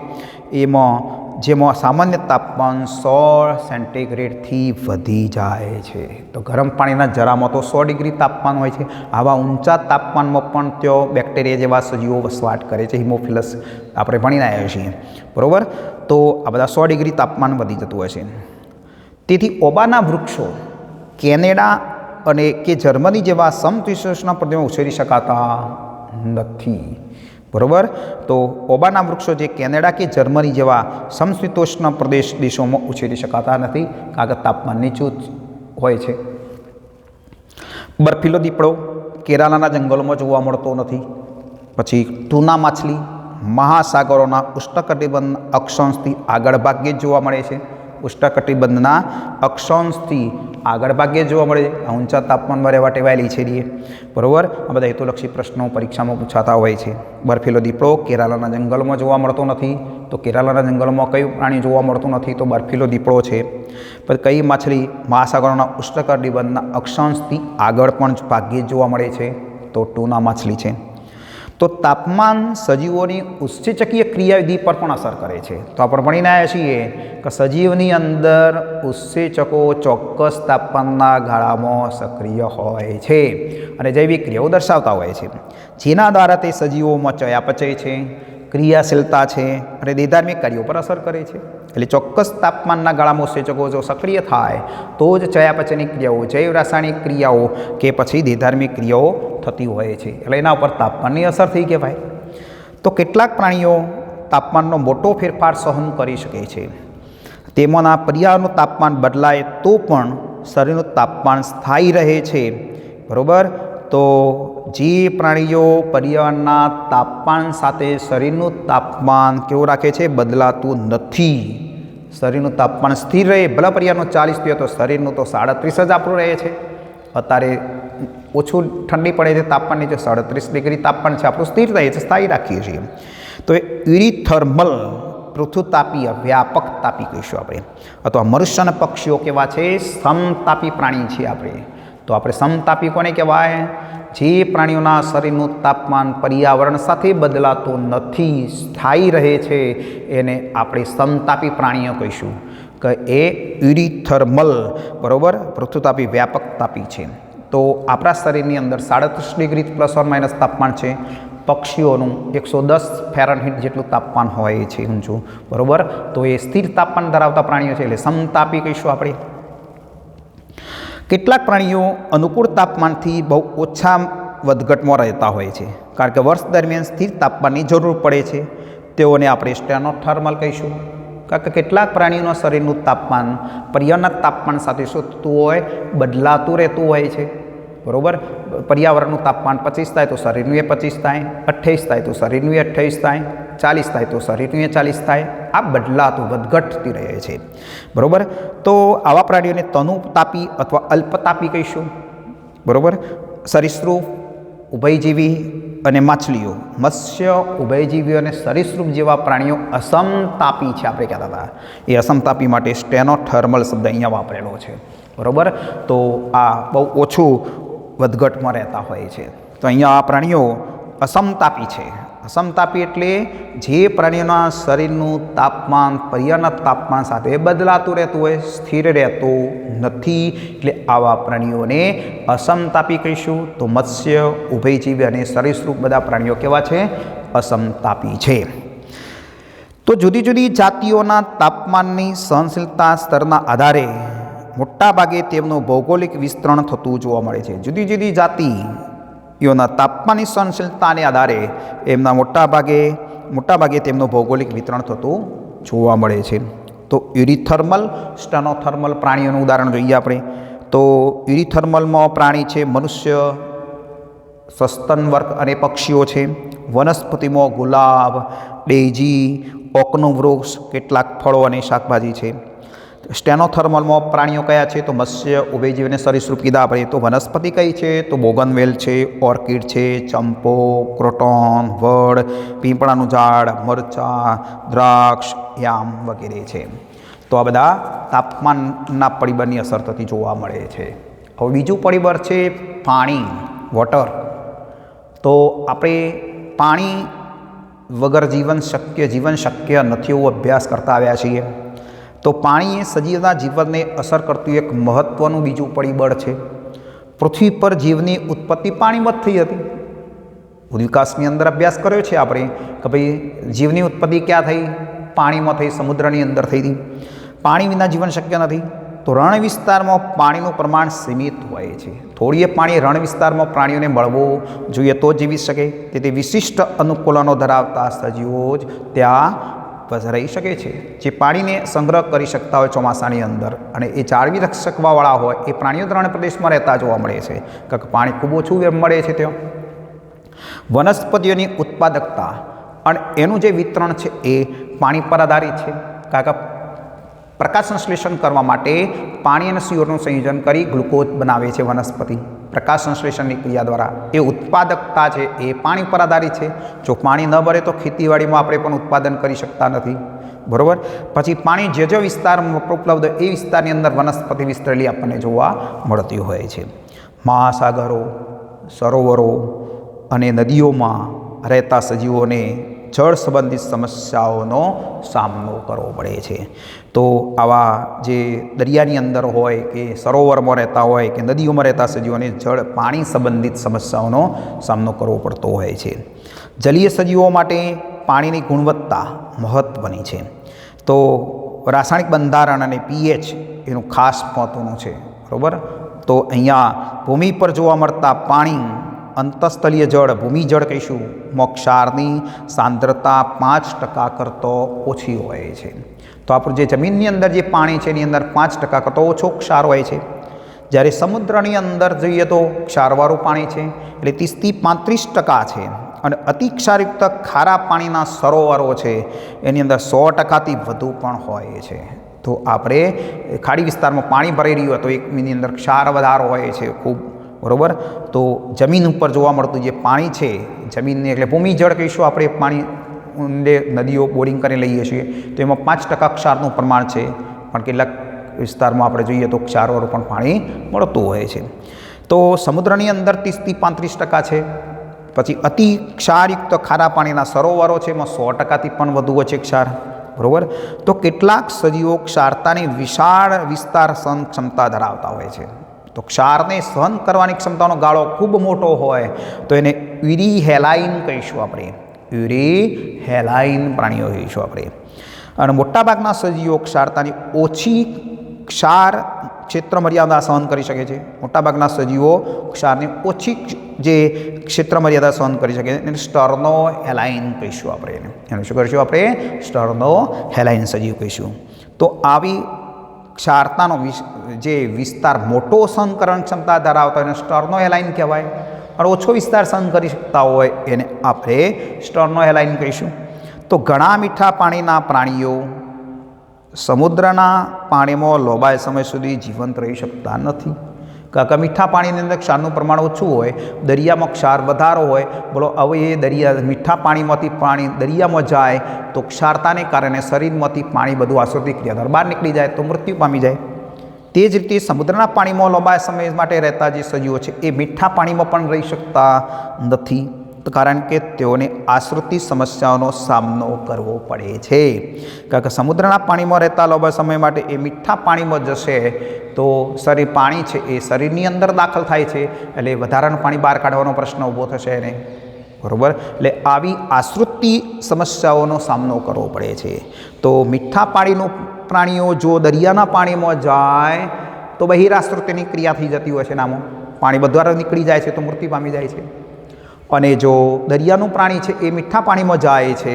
જેમાં સામાન્ય તાપમાન 100 સેન્ટીગ્રેડથી વધી જાય છે. તો ગરમ પાણીના જરામાં તો 100 ડિગ્રી તાપમાન હોય છે. આવા ઊંચા તાપમાનમાં પણ તેઓ બેક્ટેરિયા જેવા સજીવો વસવાટ કરે છે, હિમોફિલસ આપણે ભણીને આવ્યા છીએ બરાબર. તો આ બધા 100 ડિગ્રી તાપમાન વધી જતું હોય છે. તેથી ઓબાના વૃક્ષો કેનેડા અને કે જર્મની જેવા સમશીતોષ્ણ પ્રદેશમાં ઉછેરી શકાતા નથી બરાબર. તો ઓબાના વૃક્ષો જે કેનેડા કે જર્મની જેવા સમશીતોષ્ણ પ્રદેશ દેશોમાં ઉછેરી શકાતા નથી, કારણ કે તાપમાન નીચું હોય છે. બર્ફીલો દીપડો કેરાલાના જંગલોમાં જોવા મળતો નથી. પછી ટૂના માછલી મહાસાગરોના ઉષ્ણકટિબંધ અક્ષાંશથી આગળ ભાગ્યે જ જોવા મળે છે. ઉષ્ણકટિબંધના અક્ષાંશથી આગળ ભાગ્યે જોવા મળે છે. આ ઊંચા તાપમાનમાં રહેવા ટેવાયેલી છે બરાબર. આ બધા હેતુલક્ષી પ્રશ્નો પરીક્ષામાં પૂછાતા હોય છે. બર્ફીલો દીપડો કેરાલાના જંગલમાં જોવા મળતો નથી. તો કેરાલાના જંગલમાં કયું પ્રાણી જોવા મળતું નથી? તો બર્ફીલો દીપડો છે. પછી કઈ માછલી મહાસાગરોના ઉષ્ણકટિબંધના અક્ષાંશથી આગળ પણ ભાગ્યે જોવા મળે છે? તો ટૂના માછલી છે. તો તાપમાન સજીવોની ઉત્સેચકીય ક્રિયાવિધિ પર પણ અસર કરે છે. તો આપણે ભણીને આવ્યા છીએ કે સજીવની અંદર ઉત્સેચકો ચોક્કસ તાપમાનના ગાળામાં સક્રિય હોય છે અને જૈવિક ક્રિયાઓ દર્શાવતા હોય છે, જેના દ્વારા તે સજીવોમાં ચયાપચય છે, ક્રિયાશીલતા છે અને દેહધાર્મિક કાર્યો પર અસર કરે છે. એટલે ચોક્કસ તાપમાનના ગાળામાં ઉત્સેચકો જો સક્રિય થાય તો જ ચયાપચયની ક્રિયાઓ, જૈવ રાસાયણિક ક્રિયાઓ કે પછી દેહધાર્મિક ક્રિયાઓ થતી હોય છે. એટલે એના ઉપર તાપમાનની અસર થઈ કહેવાય. તો કેટલાક પ્રાણીઓ તાપમાનનો મોટો ફેરફાર સહન કરી શકે છે. તેમાંના પર્યાવરણનું તાપમાન બદલાય તો પણ શરીરનું તાપમાન સ્થાયી રહે છે બરાબર. તો જે પ્રાણીઓ પર્યાવરણના તાપમાન સાથે શરીરનું તાપમાન કેવું રાખે છે? બદલાતું નથી. શરીરનું તાપમાન સ્થિર રહે. ભલે પર્યાવરણનું 40 હોય તો શરીરનું તો 37 જ આપણું રહે છે. અત્યારે ઓછું ઠંડી પડે છે, તાપમાન નીચે 37 ડિગ્રી તાપમાન છે, આપણું સ્થિર રહે છે, સ્થાયી રાખીએ છીએ. તો એ યુરિથર્મલ પૃથુતાપીય વ્યાપક તાપી કહીશું આપણે. અથવા મનુષ્ય અને પક્ષીઓ કેવા છે? સમતાપી પ્રાણી છે આપણે. તો આપણે સમતાપી કોને કહેવાય? જે પ્રાણીઓના શરીરનું તાપમાન પર્યાવરણ સાથે બદલાતું નથી, સ્થાયી રહે છે, એને આપણે સમતાપી પ્રાણીઓ કહીશું કે એ યુરિથર્મલ બરાબર પૃથુતાપી વ્યાપક તાપી છે. તો આપણા શરીરની અંદર 37 ડિગ્રી ± તાપમાન છે. પક્ષીઓનું 110 ફેરનહીટ જેટલું તાપમાન હોય છે ઊંચું બરાબર. તો એ સ્થિર તાપમાન ધરાવતા પ્રાણીઓ છે એટલે સમતાપી કહીશું આપણે. કેટલાક પ્રાણીઓ અનુકૂળ તાપમાનથી બહુ ઓછા વધઘટમાં રહેતા હોય છે, કારણ કે વર્ષ દરમિયાન સ્થિર તાપમાનની જરૂર પડે છે. તેઓને આપણે સ્ટેનોથર્મલ કહીશું. કારણ કે કેટલાક પ્રાણીઓના શરીરનું તાપમાન પર્યાવરણના તાપમાન સાથે શું થતું હોય? બદલાતું રહેતું હોય છે. બરાબર. પર્યાવરણનું તાપમાન 25 થાય તો શરીરનું એ 25 થાય, 28 થાય તો શરીરનું એ 28 થાય, 40 થાય તો શરીરનું એ 40 થાય. આ બદલાતું વધઘટતી રહે છે. બરાબર. તો આવા પ્રાણીઓને તનુતાપી અથવા અલ્પતાપી કહીશું. બરાબર. સરીસૃપ, ઉભયજીવી અને માછલીઓ, મત્સ્ય, ઉભયજીવી અને સરીસૃપ જેવા પ્રાણીઓ અસમતાપી છે આપણે કહેતા હતા. એ અસમતાપી માટે સ્ટેનોથર્મલ શબ્દ અહીંયા વાપરેલો છે. બરાબર. તો આ બહુ ઓછું વધઘટમાં રહેતા હોય છે. તો અહીંયા આ પ્રાણીઓ અસમતાપી છે. અસમતાપી એટલે જે પ્રાણીઓના શરીરનું તાપમાન પર્યાવરણના તાપમાન સાથે બદલાતું રહેતું હોય, સ્થિર રહેતું નથી. એટલે આવા પ્રાણીઓને અસમતાપી કહીશું. તો મત્સ્ય, ઉભયજીવી અને સરીસૃપ બધા પ્રાણીઓ કેવા છે? અસમતાપી છે. તો જુદી જુદી જાતિઓના તાપમાનની સહનશીલતા સ્તરના આધારે મોટાભાગે તેમનું ભૌગોલિક વિસ્તરણ થતું જોવા મળે છે. જુદી જુદી જાતિઓના તાપમાનની સહનશીલતાને આધારે એમના મોટાભાગે તેમનું ભૌગોલિક વિતરણ થતું જોવા મળે છે. તો યુરીથર્મલ, સ્ટેનોથર્મલ પ્રાણીઓનું ઉદાહરણ જોઈએ આપણે. તો યુરીથર્મલમાં પ્રાણી છે મનુષ્ય, સસ્તન વર્ગ અને પક્ષીઓ છે. વનસ્પતિમાં ગુલાબ, ડેઇઝી, ઓકનું વૃક્ષ, કેટલાક ફળો અને શાકભાજી છે. સ્ટેનોથર્મલમાં પ્રાણીઓ કયા છે? તો મત્સ્ય, ઉભયજીવી અને સરીસૃપ કીધા આપણે. તો વનસ્પતિ કઈ છે? તો બોગનવેલ છે, ઓર્કિડ છે, ચંપો, ક્રોટોન, વડ, પીપળાનું ઝાડ, મરચાં, દ્રાક્ષ, યામ વગેરે છે. તો આ બધા તાપમાનના પરિબળની અસર થતી જોવા મળે છે. હવે બીજું પરિબળ છે પાણી, વોટર. તો આપણે પાણી વગર જીવન શક્ય નથી એવો અભ્યાસ કરતા આવ્યા છીએ. તો પાણી એ સજીવના જીવનને અસર કરતું એક મહત્ત્વનું બીજું પરિબળ છે. પૃથ્વી પર જીવની ઉત્પત્તિ પાણીમાં જ થઈ હતી. વિકાસની અંદર અભ્યાસ કર્યો છે આપણે કે ભાઈ જીવની ઉત્પત્તિ ક્યાં થઈ? પાણીમાં થઈ, સમુદ્રની અંદર થઈ હતી. પાણી વિના જીવન શક્ય નથી. તો રણ વિસ્તારમાં પાણીનું પ્રમાણ સીમિત હોય છે. થોડીએ પાણી રણ વિસ્તારમાં પ્રાણીઓને મળવું જોઈએ તો જીવી શકે. તેથી વિશિષ્ટ અનુકૂલનો ધરાવતા સજીવો જ ત્યાં રહી શકે છે, જે પાણીને સંગ્રહ કરી શકતા હોય ચોમાસાની અંદર, અને એ જાળવી શકવાવાળા હોય એ પ્રાણીઓ રણ પ્રદેશમાં રહેતા જોવા મળે છે. કારણ કે પાણી ખૂબ ઓછું મળે છે ત્યાં. વનસ્પતિઓની ઉત્પાદકતા અને એનું જે વિતરણ છે એ પાણી પર આધારિત છે. કારણ કે પ્રકાશ સંશ્લેષણ કરવા માટે પાણી અને CO2નું સંયોજન કરી ગ્લુકોઝ બનાવે છે વનસ્પતિ. પ્રકાશ સંશ્લેષણની ક્રિયા દ્વારા એ ઉત્પાદકતા છે એ પાણી પર આધારિત છે. જો પાણી ન ભરે તો ખેતીવાડીમાં આપણે પણ ઉત્પાદન કરી શકતા નથી. બરાબર. પછી પાણી જે વિસ્તારમાં ઉપલબ્ધ એ વિસ્તારની અંદર વનસ્પતિ વિસ્તરેલી આપણને જોવા મળતી હોય છે. મહાસાગરો, સરોવરો અને નદીઓમાં રહેતા સજીવોને જળ સંબંધિત સમસ્યાઓનો સામનો કરવો પડે છે. તો આવા જે દરિયાની અંદર હોય કે સરોવરમાં રહેતા હોય કે નદીઓમાં રહેતા સજીવોને પાણી સંબંધિત સમસ્યાઓનો સામનો કરવો પડતો હોય છે. જલીય સજીવો માટે પાણીની ગુણવત્તા મહત્ત્વની છે. તો રાસાયણિક બંધારણ અને pH એનું ખાસ મહત્ત્વનું છે. બરાબર. તો અહીંયા ભૂમિ પર જોવા મળતા પાણી, અંતઃસ્થલીય જળ, ભૂમિજળ કહીશું, ક્ષારની સાંદ્રતા 5% કરતો ઓછી હોય છે. તો આપણું જે જમીનની અંદર જે પાણી છે એની અંદર 5% કરતો ઓછો ક્ષાર હોય છે. જ્યારે સમુદ્રની અંદર જોઈએ તો ક્ષારવાળું પાણી છે એટલે 30 થી 35% છે. અને અતિ ક્ષારયુક્ત ખારા પાણીના સરોવરો છે એની અંદર 100%થી વધુ પણ હોય છે. તો આપણે ખાડી વિસ્તારમાં પાણી ભરાઈ રહ્યું હોય તો એની અંદર ક્ષાર વધારો હોય છે ખૂબ. બરાબર. તો જમીન ઉપર જોવા મળતું જે પાણી છે જમીનને એટલે ભૂમિજળ કહીશું આપણે, પાણી નદીઓ બોરિંગ કરીને લઈએ છીએ તો એમાં 5% ક્ષારનું પ્રમાણ છે. પણ કેટલાક વિસ્તારમાં આપણે જોઈએ તો ક્ષારવાળું પણ પાણી મળતું હોય છે. તો સમુદ્રની અંદર 30 થી 35% છે. પછી અતિ ક્ષારયુક્ત ખારા પાણીના સરોવરો છે એમાં 100%થી પણ વધુ હોય છે ક્ષાર. બરાબર. તો કેટલાક સજીવો ક્ષારતાની વિશાળ વિસ્તાર સહન ક્ષમતા ધરાવતા હોય છે. તો ક્ષારને સહન કરવાની ક્ષમતાનો ગાળો ખૂબ મોટો હોય તો એને યુરીહેલાઇન કહીશું આપણે. યુરીહેલાઇન પ્રાણીઓ કહીશું આપણે. અને મોટાભાગના સજીવો ક્ષારતાની ઓછી ક્ષાર ક્ષેત્ર મર્યાદા સહન કરી શકે છે. મોટાભાગના સજીવો ક્ષારની ઓછી જે ક્ષેત્ર મર્યાદા સહન કરી શકે એને સ્ટર્નોહેલાઇન કહીશું આપણે. એને શું કરીશું આપણે? સ્ટર્નોહેલાઇન સજીવ કહીશું. તો આવી ક્ષારતાનો જે વિસ્તાર મોટો સહનકરણ ક્ષમતા ધરાવતા હોય એને સ્ટર્નો હેલાઇન કહેવાય, અને ઓછો વિસ્તાર સહન કરી શકતા હોય એને આપણે સ્ટર્નો હેલાઇન કહીશું. તો ઘણા મીઠા પાણીના પ્રાણીઓ સમુદ્રના પાણીમાં લાંબા સમય સુધી જીવંત રહી શકતા નથી. કારણ કે મીઠા પાણીની અંદર ક્ષારનું પ્રમાણ ઓછું હોય, દરિયામાં ક્ષાર વધારો હોય. બોલો, હવે એ દરિયા મીઠા પાણીમાંથી પાણી દરિયામાં જાય તો ક્ષારતાને કારણે શરીરમાંથી પાણી બધું આશ્રિત ક્રિયા દ્વારા બહાર નીકળી જાય તો મૃત્યુ પામી જાય. તે જ રીતે સમુદ્રના પાણીમાં લાંબા સમય માટે રહેતા જે સજીવો છે એ મીઠા પાણીમાં પણ રહી શકતા નથી, કારણ કે તેઓને આશ્રિત સમસ્યાઓનો સામનો કરવો પડે છે. કારણ કે સમુદ્રના પાણીમાં રહેતા લાંબા સમય માટે એ મીઠા પાણીમાં જશે તો પાણી છે એ શરીરની અંદર દાખલ થાય છે, એટલે વધારાનું પાણી બહાર કાઢવાનો પ્રશ્ન ઊભો થશે એને, બરાબર. એટલે આવી આશ્રિત સમસ્યાઓનો સામનો કરવો પડે છે. તો મીઠા પાણીનું પ્રાણીઓ જો દરિયાના પાણીમાં જાય તો બહિરાશ્રુતિની ક્રિયા થઈ જતી હોય છે, નામાં પાણી બધા નીકળી જાય છે તો મૃત્યુ પામી જાય છે. અને જો દરિયાનું પ્રાણી છે એ મીઠા પાણીમાં જાય છે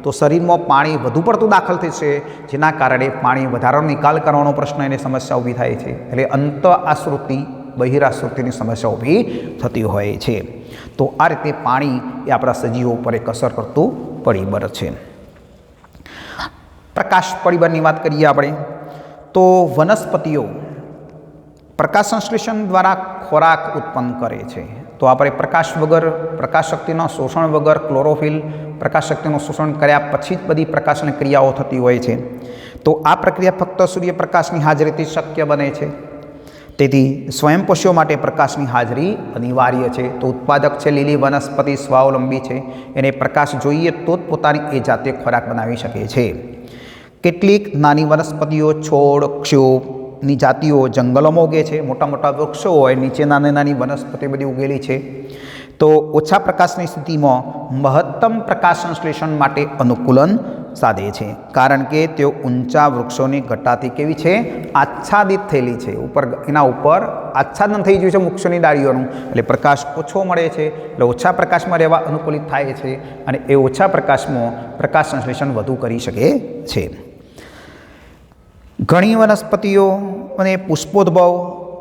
તો શરીરમાં પાણી વધુ પડતું દાખલ થશે, જેના કારણે પાણી વધારાનો નિકાલ કરવાનો પ્રશ્ન એને સમસ્યા ઊભી થાય છે. એટલે અંત આશ્રુતિ બહિરાશ્રુતિની સમસ્યા ઊભી થતી હોય છે. તો આ રીતે પાણી એ આપણા સજીવો ઉપર એક અસર કરતું પરિબળ છે. પ્રકાશ પરિબળની વાત કરીએ આપણે તો વનસ્પતિઓ પ્રકાશ સંશ્લેષણ દ્વારા ખોરાક ઉત્પન્ન કરે છે. તો આપણે પ્રકાશ વગર, પ્રકાશ શક્તિના શોષણ વગર, ક્લોરોફિલ પ્રકાશ શક્તિનું શોષણ કર્યા પછી જ બધી પ્રકાશની ક્રિયાઓ થતી હોય છે. તો આ પ્રક્રિયા ફક્ત સૂર્યપ્રકાશની હાજરીથી શક્ય બને છે. તેથી સ્વયંપોષીઓ માટે પ્રકાશની હાજરી અનિવાર્ય છે. તો ઉત્પાદક છે લીલી વનસ્પતિ સ્વાવલંબી છે, એને પ્રકાશ જોઈએ તો જ પોતાની એ જાતે ખોરાક બનાવી શકે છે. કેટલીક નાની વનસ્પતિઓ, છોડ, ક્ષોભની જાતિઓ જંગલોમાં ઉગે છે. મોટા મોટા વૃક્ષો હોય, નીચે નાની નાની વનસ્પતિ બધી ઉગેલી છે. તો ઓછા પ્રકાશની સ્થિતિમાં મહત્તમ પ્રકાશ સંશ્લેષણ માટે અનુકૂલન સાધે છે, કારણ કે તેઓ ઊંચા વૃક્ષોની ઘટાથી કેવી છે, આચ્છાદિત થયેલી છે. એના ઉપર આચ્છાદન થઈ ગયું છે વૃક્ષોની ડાળીઓનું, એટલે પ્રકાશ ઓછો મળે છે, એટલે ઓછા પ્રકાશમાં રહેવા અનુકૂલિત થાય છે, અને એ ઓછા પ્રકાશમાં પ્રકાશ સંશ્લેષણ વધુ કરી શકે છે. ઘણી વનસ્પતિઓ અને પુષ્પોદ્ભવ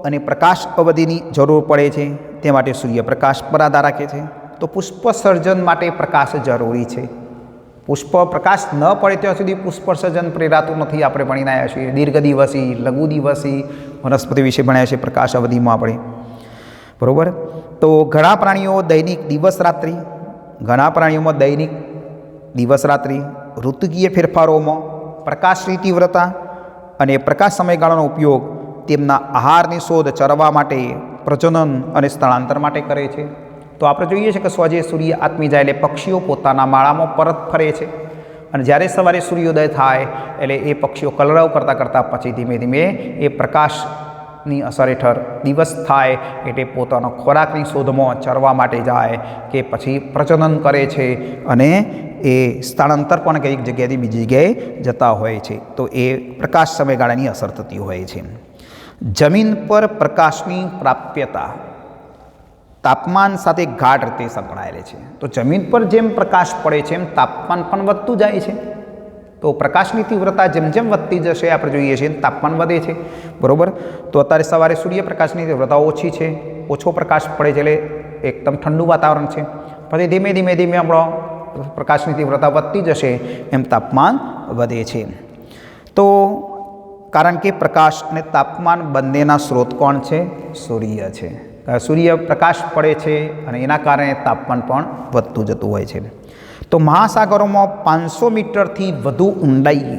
અને પ્રકાશ અવધિની જરૂર પડે છે, તે માટે સૂર્યપ્રકાશ પર આધાર રાખે છે. તો પુષ્પ સર્જન માટે પ્રકાશ જરૂરી છે. પુષ્પ પ્રકાશ ન પડે ત્યાં સુધી પુષ્પ સર્જન પ્રેરાતું નથી. આપણે ભણીને આવ્યા છીએ દીર્ઘ દિવસી, લઘુ દિવસી વનસ્પતિ વિશે ભણ્યા છે પ્રકાશ અવધિમાં આપણે, બરાબર. તો ઘણા પ્રાણીઓ દૈનિક દિવસ રાત્રિ, ઘણા પ્રાણીઓમાં દૈનિક દિવસ રાત્રિ, ઋતુકીય ફેરફારોમાં પ્રકાશની તીવ્રતા અને પ્રકાશ સમયગાળાનો ઉપયોગ તેમના આહારની શોધ, ચરવા માટે, પ્રજનન અને સ્થળાંતર માટે કરે છે. તો આપણે જોઈએ છીએ કે સ્વજે સૂર્ય આથમી જાય એટલે પક્ષીઓ પોતાના માળામાં પરત ફરે છે, અને જ્યારે સવારે સૂર્યોદય થાય એટલે એ પક્ષીઓ કલરવ કરતાં કરતાં પછી ધીમે ધીમે એ પ્રકાશની અસર હેઠળ દિવસ થાય એટલે પોતાનો ખોરાકની શોધમાં ચરવા માટે જાય કે પછી પ્રજનન કરે છે, અને એ સ્થળાંતર પણ કંઈક જગ્યાએથી બીજી જગ્યાએ જતા હોય છે. તો એ પ્રકાશ સમયગાળાની અસર થતી હોય છે. જમીન પર પ્રકાશની પ્રાપ્યતા તાપમાન સાથે ગાઢ રીતે સંકળાયેલી છે. તો જમીન પર જેમ પ્રકાશ પડે છે એમ તાપમાન પણ વધતું જાય છે. તો પ્રકાશની તીવ્રતા જેમ જેમ વધતી જશે આપણે જોઈએ છીએ તાપમાન વધે છે, બરાબર. તો અત્યારે સવારે સૂર્યપ્રકાશની તીવ્રતા ઓછી છે, ઓછો પ્રકાશ પડે છે એટલે એકદમ ઠંડુ વાતાવરણ છે. પછી ધીમે ધીમે ધીમે આપણો પ્રકાશની તીવ્રતા વધતી જશે એમ તાપમાન વધે છે. તો કારણ કે પ્રકાશ અને તાપમાન બંનેના સ્ત્રોત કોણ છે? સૂર્ય છે. સૂર્ય પ્રકાશ પડે છે અને એના કારણે તાપમાન પણ વધતું જતું હોય છે. તો મહાસાગરોમાં 500 મીટરથી વધુ ઊંડાઈએ,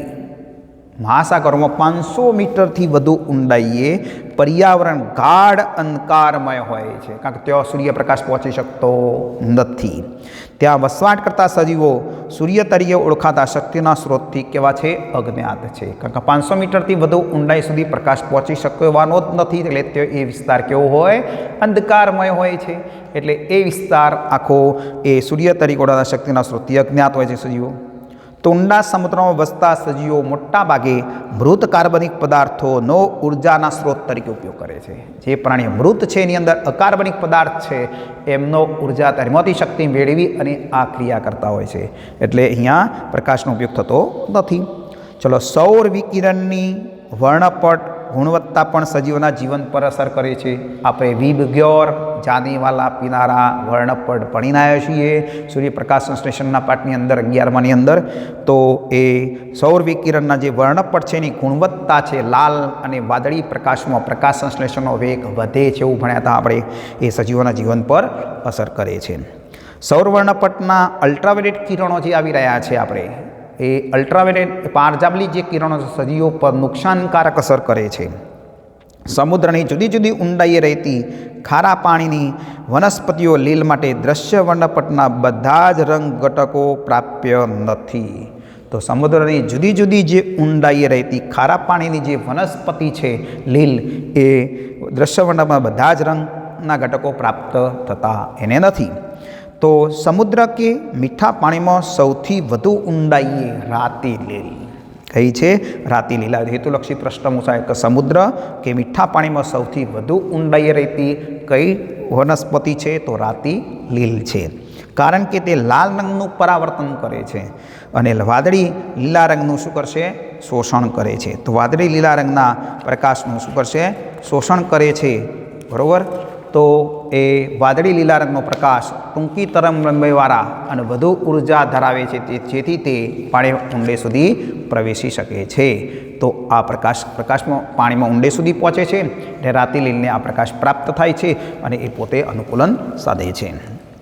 મહાસાગરોમાં 500 મીટરથી વધુ ઊંડાઈએ પર્યાવરણ ગાઢ અંધકારમય હોય છે, કારણ કે ત્યાં સૂર્યપ્રકાશ પહોંચી શકતો નથી. ત્યાં વસવાટ કરતા સજીવો સૂર્ય તરીકે ઓળખાતા શક્તિના સ્ત્રોતથી કેવા છે? અજ્ઞાત છે. કારણ કે 500 મીટરથી વધુ ઊંડાઈ સુધી પ્રકાશ પહોંચી શકવાનો જ નથી, એટલે તે એ વિસ્તાર કેવો હોય? અંધકારમય હોય છે. એટલે એ વિસ્તાર આખો એ સૂર્ય તરીકે ઓળખાતા શક્તિના સ્ત્રોતથી અજ્ઞાત હોય છે સજીવો. તો ઊંડા સમુદ્રમાં વસતા સજીવો મોટા ભાગે મૃત કાર્બનિક પદાર્થોનો ઉર્જાના સ્ત્રોત તરીકે ઉપયોગ કરે છે. જે પ્રાણી મૃત છે એની અંદર અકાર્બનિક પદાર્થ છે એમનો ઉર્જા એમાંથી શક્તિ મેળવી અને આ ક્રિયા કરતા હોય છે. એટલે અહીંયા પ્રકાશનો ઉપયોગ થતો નથી. ચલો, સૌર વિકિરણની વર્ણપટ ગુણવત્તા પણ સજીવોના જીવન પર અસર કરે છે. આપણે વિબગ્યોર જાનીવાલા પીનારા વર્ણપટ ભણીને આવ્યા છીએ સૂર્યપ્રકાશ સંશ્લેષણના પાઠની અંદર 11માની અંદર. તો એ સૌર વિકિરણના જે વર્ણપટ છે એની ગુણવત્તા છે, લાલ અને વાદળી પ્રકાશમાં પ્રકાશ સંશ્લેષણનો વેગ વધે છે એવું ભણ્યા હતા આપણે. એ સજીવોના જીવન પર અસર કરે છે. સૌર વર્ણપટના અલ્ટ્રાવાયોલેટ કિરણો જે આવી રહ્યા છે આપણે, એ અલ્ટ્રાવાયોલેટ પારજાબલી જે કિરણો સજીવો પર નુકસાનકારક અસર કરે છે. સમુદ્રની જુદી જુદી ઊંડાઈએ રહેતી ખારા પાણીની વનસ્પતિઓ લીલ માટે દ્રશ્ય વર્ણપટના બધા જ રંગ ઘટકો પ્રાપ્ય નથી. તો સમુદ્રની જુદી જુદી જે ઊંડાઈએ રહેતી ખારા પાણીની જે વનસ્પતિ છે લીલ, એ દ્રશ્ય વર્ણપટના બધા જ રંગના ઘટકો પ્રાપ્ત થતા એને નથી. તો સમુદ્ર કે મીઠા પાણીમાં સૌથી વધુ ઊંડાઈએ રાતી લીલ કઈ છે? રાતી લીલા. હેતુલક્ષી પ્રશ્ન પૂછાય કે સમુદ્ર કે મીઠા પાણીમાં સૌથી વધુ ઊંડાઈએ રહેતી કઈ વનસ્પતિ છે? તો રાતી લીલ છે. કારણ કે તે લાલ રંગનું પરાવર્તન કરે છે અને વાદળી લીલા રંગનું શું કરશે? શોષણ કરે છે. તો વાદળી લીલા રંગના પ્રકાશનું શું કરશે? શોષણ કરે છે. બરાબર. તો એ વાદળી લીલા રંગનો પ્રકાશ ટૂંકી તરંગલંબાઈવાળા અને વધુ ઉર્જા ધરાવે છે, જેથી તે પાણી ઊંડે સુધી પ્રવેશી શકે છે. તો આ પ્રકાશમાં પાણીમાં ઊંડે સુધી પહોંચે છે અને રાતી લીલને આ પ્રકાશ પ્રાપ્ત થાય છે અને એ પોતે અનુકૂલન સાધે છે.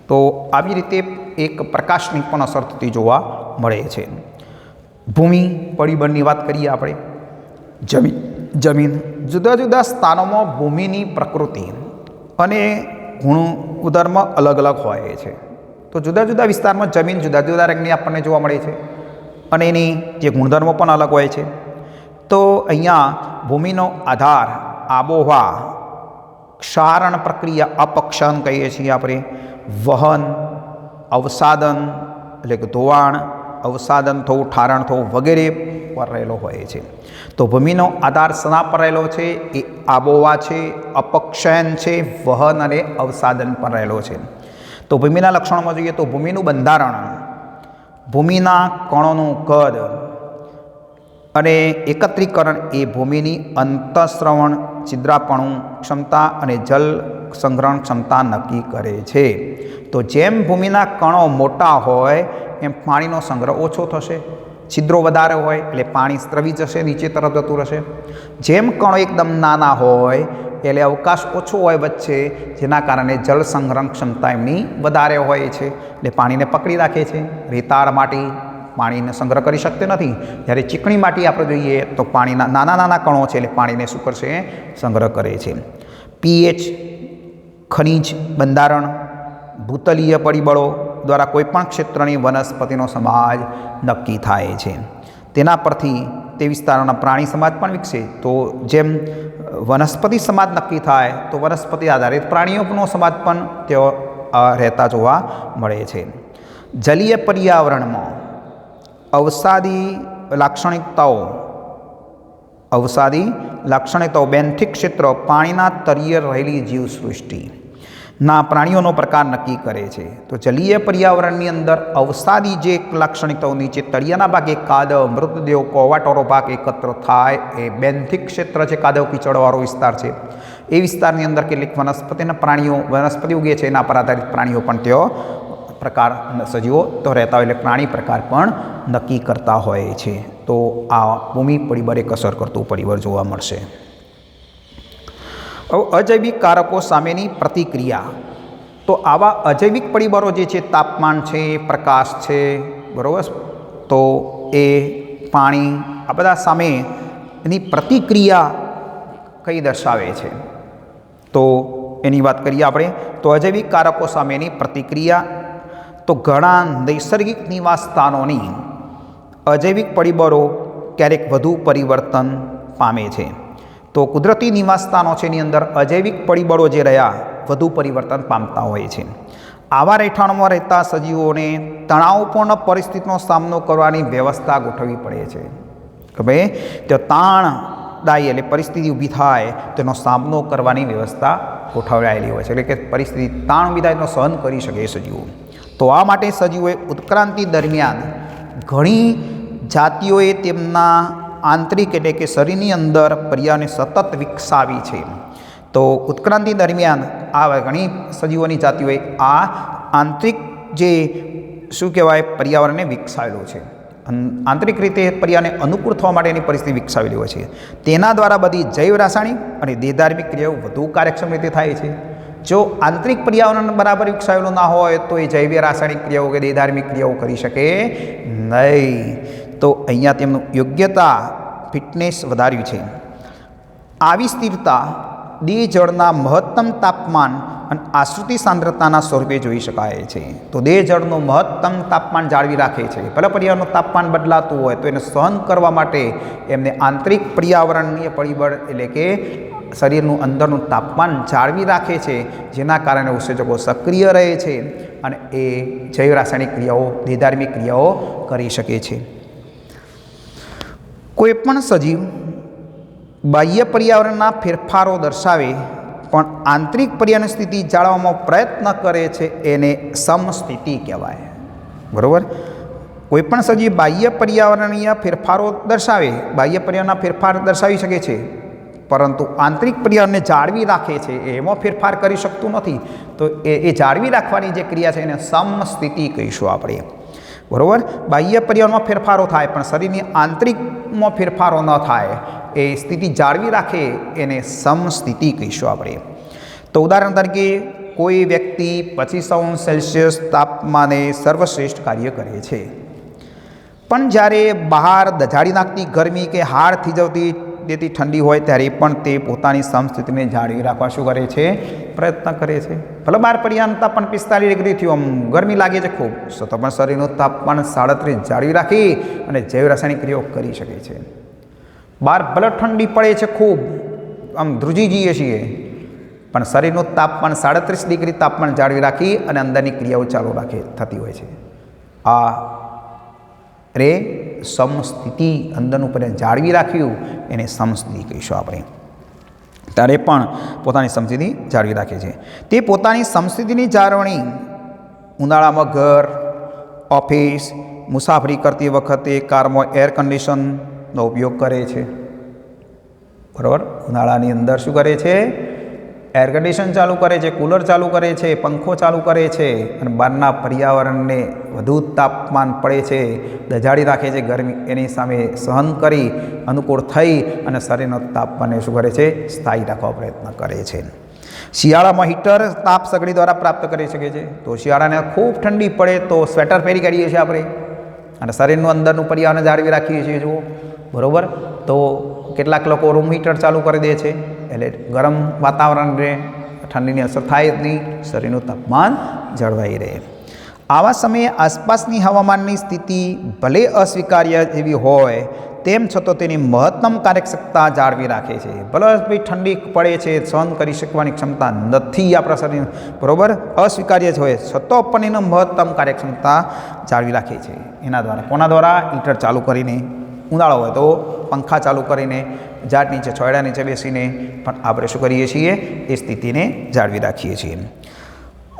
તો આવી રીતે એક પ્રકાશની પણ અસર થતી જોવા મળે છે. ભૂમિ પરિબળની વાત કરીએ આપણે. જમીન જુદા જુદા સ્થાનોમાં ભૂમિની પ્રકૃતિ અને ગુણધર્મ અલગ અલગ હોય છે. તો જુદા જુદા વિસ્તારમાં જમીન જુદા જુદા રંગની આપણને જોવા મળે છે અને એની જે ગુણધર્મો પણ અલગ હોય છે. તો અહીંયા ભૂમિનો આધાર આબોહવા, ક્ષારણ પ્રક્રિયા, અપક્ષાન કહીએ છીએ આપણે, વહન, અવસાદન એટલે કે ધોવાણ, અવસાદન થવું, ઠારણ થવું વગેરે પર રહેલો હોય છે. તો ભૂમિનો આધાર શેના પર રહેલો છે? એ આબોહવા છે, અપક્ષયન છે, વહન અને અવસાદન પર રહેલો છે. તો ભૂમિના લક્ષણોમાં જોઈએ તો ભૂમિનું બંધારણ, ભૂમિના કણોનું કદ અને એકત્રીકરણ એ ભૂમિની અંતઃસ્રવણ, છિદ્રાપણું ક્ષમતા અને જલ સંગ્રહણ ક્ષમતા નક્કી કરે છે. તો જેમ ભૂમિના કણો મોટા હોય એમ પાણીનો સંગ્રહ ઓછો થશે. છિદ્રો વધારે હોય એટલે પાણી સ્ત્રવી જશે, નીચે તરફ જતું રહેશે. જેમ કણો એકદમ નાના હોય એટલે અવકાશ ઓછો હોય વચ્ચે, જેના કારણે જળ સંગ્રહણ ક્ષમતા એમની વધારે હોય છે, એટલે પાણીને પકડી રાખે છે. રેતાળ માટી પાણીને સંગ્રહ કરી શકતી નથી. જ્યારે ચીકણી માટી આપણે જોઈએ તો પાણીના નાના નાના કણો છે એટલે પાણીને શું કરશે? સંગ્રહ કરે છે. પીએચ, ખનિજ બંધારણ, ભૂતલીય પરિબળો દ્વારા કોઈપણ ક્ષેત્રની વનસ્પતિનો સમાજ નક્કી થાય છે. તેના પરથી તે વિસ્તારોના પ્રાણી સમાજ પણ વિકસે. તો જેમ વનસ્પતિ સમાજ નક્કી થાય તો વનસ્પતિ આધારિત પ્રાણીઓનો સમાજ પણ તેઓ રહેતા જોવા મળે છે. જલીય પર્યાવરણમાં અવસાદી લાક્ષણિકતાઓ બેન્થિક ક્ષેત્ર પાણીના તળિયે રહેલી જીવસૃષ્ટિ ના પ્રાણીઓનો પ્રકાર નક્કી કરે છે. તો જલીય પર્યાવરણની અંદર અવસાદી જે લાક્ષણિકતાઓ નીચે તળિયાના ભાગે કાદવ, મૃતદેહો, કોવાટોરો ભાગ એકત્ર થાય એ બેન્થિક ક્ષેત્ર છે, કાદવ કીચડવાળો વિસ્તાર છે. એ વિસ્તારની અંદર કેટલીક વનસ્પતિ ઉગે છે, એના પર આધારિત પ્રાણીઓ પણ તેઓ પ્રકાર સજીવો તો રહેતા હોય એટલે પ્રાણી પ્રકાર પણ નક્કી કરતા હોય છે. તો આ ભૂમિ પરિબળ એક અસર કરતું પરિબળ જોવા મળશે. અજૈવિક કારકો સામેની પ્રતિક્રિયા. તો આવા અજૈવિક પરિબળો જે છે, તાપમાન છે, પ્રકાશ છે, બરાબર, તો એ પાણી, આ બધા સામે એની પ્રતિક્રિયા કઈ દર્શાવે છે? તો એની વાત કરીએ આપણે. તો અજૈવિક કારકો સામેની પ્રતિક્રિયા, તો ઘણા નૈસર્ગિક નિવાસ સ્થાનોની અજૈવિક પરિબળો ક્યારેક વધુ પરિવર્તન પામે છે. તો કુદરતી નિવાસસ્થાનો છે એની અંદર અજૈવિક પરિબળો જે રહ્યા વધુ પરિવર્તન પામતા હોય છે. આવા રહેઠાણોમાં રહેતા સજીવોને તણાવપૂર્ણ પરિસ્થિતિનો સામનો કરવાની વ્યવસ્થા ગોઠવવી પડે છે કે ભાઈ તે તાણદાયી એટલે પરિસ્થિતિ ઊભી થાય તેનો સામનો કરવાની વ્યવસ્થા ગોઠવાયેલી હોય છે. એટલે કે પરિસ્થિતિ તાણ ઊભી થાય તો સહન કરી શકે સજીવો. તો આ માટે સજીવોએ ઉત્ક્રાંતિ દરમિયાન ઘણી જાતિઓએ તેમના આંતરિક એટલે કે શરીરની અંદર પર્યાવરણને સતત વિકસાવી છે. તો ઉત્ક્રાંતિ દરમિયાન આ ઘણી સજીવોની જાતિઓએ આ આંતરિક જે શું કહેવાય પર્યાવરણને વિકસાવેલું છે. આંતરિક રીતે પર્યાવરણને અનુકૂળ થવા માટેની પરિસ્થિતિ વિકસાવેલી હોય છે. તેના દ્વારા બધી જૈવ રાસાયણિક અને દેહધાર્મિક ક્રિયાઓ વધુ કાર્યક્ષમ રીતે થાય છે. જો આંતરિક પર્યાવરણ બરાબર વિકસાવેલું ના હોય તો એ જૈવ રાસાયણિક ક્રિયાઓ કે દેહધાર્મિક ક્રિયાઓ કરી શકે નહીં. તો અહીંયા તેમનું યોગ્યતા ફિટનેસ વધાર્યું છે. આવી સ્થિરતા દેહ જળના મહત્તમ તાપમાન અને આશ્રુતિ સાંદ્રતાના સ્વરૂપે જોઈ શકાય છે. તો દેહ જળનું મહત્તમ તાપમાન જાળવી રાખે છે. ભલે પર્યાવરણનું તાપમાન બદલાતું હોય તો એને સહન કરવા માટે એમને આંતરિક પર્યાવરણીય પરિબળ એટલે કે શરીરનું અંદરનું તાપમાન જાળવી રાખે છે, જેના કારણે ઉત્સેચકો સક્રિય રહે છે અને એ જૈવ રાસાયણિક ક્રિયાઓ દેહધાર્મિક ક્રિયાઓ કરી શકે છે. કોઈપણ સજીવ બાહ્ય પર્યાવરણના ફેરફારો દર્શાવે પણ આંતરિક પર્યાવરણ સ્થિતિ જાળવવામાં પ્રયત્ન કરે છે એને સમસ્થિતિ કહેવાય. બરાબર. કોઈપણ સજીવ બાહ્ય પર્યાવરણીય ફેરફારો દર્શાવે, બાહ્ય પર્યાવરણના ફેરફાર દર્શાવી શકે છે, પરંતુ આંતરિક પર્યાવરણને જાળવી રાખે છે, એમાં ફેરફાર કરી શકતું નથી. તો એ જાળવી રાખવાની જે ક્રિયા છે એને સમસ્થિતિ કહીશું આપણે. બરાબર. બાહ્ય પર્યાવરણમાં ફેરફારો થાય પણ શરીરની આંતરિકમાં ફેરફારો ન થાય, એ સ્થિતિ જાળવી રાખે એને સમસ્થિતિ કહીશું આપણે. તો ઉદાહરણ તરીકે કોઈ વ્યક્તિ 25°C તાપમાને સર્વશ્રેષ્ઠ કાર્ય કરે છે, પણ જ્યારે બહાર દઝાડી નાખતી ગરમી કે હાડ થીજવતી દેતી ઠંડી હોય ત્યારે પણ તે પોતાની સમસ્થિતિને જાળવી રાખવા શું કરે છે? પ્રયત્ન કરે છે. ભલે બહાર પર્યાવરણ તાપમાન 45° થયું, આમ ગરમી લાગે છે ખૂબ, તો પણ શરીરનું તાપમાન 37 જાળવી રાખી અને જૈવ રાસાયણિક ક્રિયાઓ કરી શકે છે. બહાર ભલે ઠંડી પડે છે ખૂબ, આમ ધ્રુજી જઈએ છીએ, પણ શરીરનું તાપમાન 37° તાપમાન જાળવી રાખી અને અંદરની ક્રિયાઓ ચાલુ થતી હોય છે. આ રે સમસ્થિતિ, અંદરનું પર્યાવરણ જાળવી રાખ્યું એને સમસ્થિતિ કહીશું આપણે. ત્યારે પણ પોતાની સમસ્થિતિ જાળવી રાખે છે. તે પોતાની સમસ્થિતિની જાળવણી ઉનાળામાં ઘર, ઓફિસ, મુસાફરી કરતી વખતે કારમાં એર કન્ડિશનનો ઉપયોગ કરે છે. બરાબર. ઉનાળાની અંદર શું કરે છે? એર કન્ડિશન ચાલુ કરે છે, કૂલર ચાલુ કરે છે, પંખો ચાલુ કરે છે અને બહારના પર્યાવરણને વધુ તાપમાન પડે છે, દઝાડી રાખે છે ગરમી, એની સામે સહન કરી અનુકૂળ થઈ અને શરીરનું તાપમાનને શું કરે છે? સ્થાયી રાખવા પ્રયત્ન કરે છે. શિયાળામાં હીટર તાપ સગડી દ્વારા પ્રાપ્ત કરી શકે છે. તો શિયાળાને ખૂબ ઠંડી પડે તો સ્વેટર પહેરી કાઢીએ છીએ આપણે અને શરીરનું અંદરનું પર્યાવરણ જાળવી રાખીએ છીએ. જુઓ. બરાબર. તો કેટલાક લોકો રૂમ હીટર ચાલુ કરી દે છે, એટલે ગરમ વાતાવરણ રહે, ઠંડીની અસર થાય જ નહીં, શરીરનું તાપમાન જળવાઈ રહે. આવા સમયે આસપાસની હવામાનની સ્થિતિ ભલે અસ્વીકાર્ય એવી હોય તેમ છતાં તેની મહત્તમ કાર્યક્ષમતા જાળવી રાખે છે. ભલે ભાઈ ઠંડી પડે છે, સહન કરી શકવાની ક્ષમતા નથી આપણા શરીર, બરાબર, અસ્વીકાર્ય જ હોય છતાં પણ એનો મહત્તમ કાર્યક્ષમતા જાળવી રાખે છે. એના દ્વારા, કોના દ્વારા? હીટર ચાલુ કરીને, ઉનાળો હોય તો પંખા ચાલુ કરીને, ઝાડ નીચે, છોયડા નીચે બેસીને પણ આપણે શું કરીએ છીએ? એ સ્થિતિને જાળવી રાખીએ છીએ.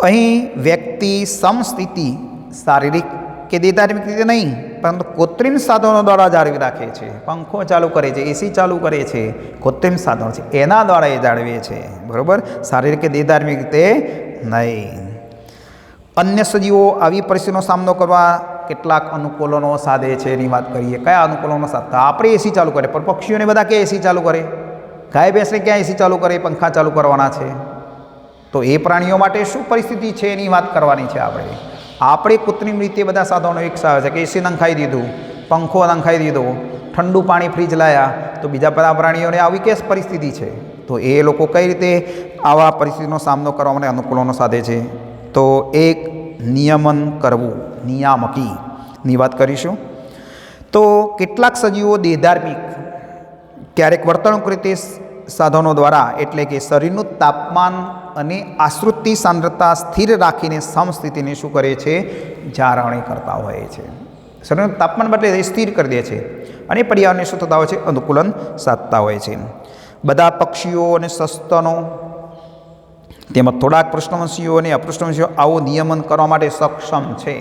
અહીં વ્યક્તિ સમસ્થિતિ શારીરિક કે દેહધાર્મિક રીતે નહીં પરંતુ કૃત્રિમ સાધનો દ્વારા જાળવી રાખે છે. પંખો ચાલુ કરે છે, એસી ચાલુ કરે છે, કૃત્રિમ સાધનો છે એના દ્વારા એ જાળવે છે. બરાબર. શારીરિક કે દેહધાર્મિક રીતે નહીં. અન્ય સજીવો આવી પરિસ્થિતિનો સામનો કરવા કેટલાક અનુકૂલનો સાધે છે એની વાત કરીએ. કયા અનુકૂલનો સાધતા? આપણે એસી ચાલુ કરીએ, પણ પક્ષીઓને બધા ક્યાં એસી ચાલુ કરે? ગાય ભેંસને ક્યાં એસી ચાલુ કરે? પંખા ચાલુ કરવાના છે. તો એ પ્રાણીઓ માટે શું પરિસ્થિતિ છે એની વાત કરવાની છે આપણે. આપણે કૃત્રિમ રીતે બધા સાધનો વિકસાવે છે કે એસી નંખાઈ દીધું, પંખો નંખાઈ દીધો, ઠંડુ પાણી ફ્રીજ લાયા, તો બીજા બધા પ્રાણીઓને આવી કેસ પરિસ્થિતિ છે. તો એ લોકો કઈ રીતે આવા પરિસ્થિતિનો સામનો કરવા માટે અનુકૂલનો સાધે છે? તો એક નિયમન કરવું, નિયામકીની વાત કરીશું. તો કેટલાક સજીવો દેહધાર્મિક, ક્યારેક વર્તણૂક રીતે સાધનો દ્વારા એટલે કે શરીરનું તાપમાન અને આશ્રુતિ સાંદ્રતા સ્થિર રાખીને સમસ્થિતિને શું કરે છે? જાળવણી કરતા હોય છે. શરીરનું તાપમાન બદલે સ્થિર કરી દે છે અને પર્યાવરણને શું થતા હોય છે? અનુકૂલન સાધતા હોય છે. બધા પક્ષીઓ અને સસ્તનો તેમજ થોડાક પૃષ્ઠવંશીઓ અને અપૃષ્ઠવંશીઓ આવું નિયમન કરવા માટે સક્ષમ છે.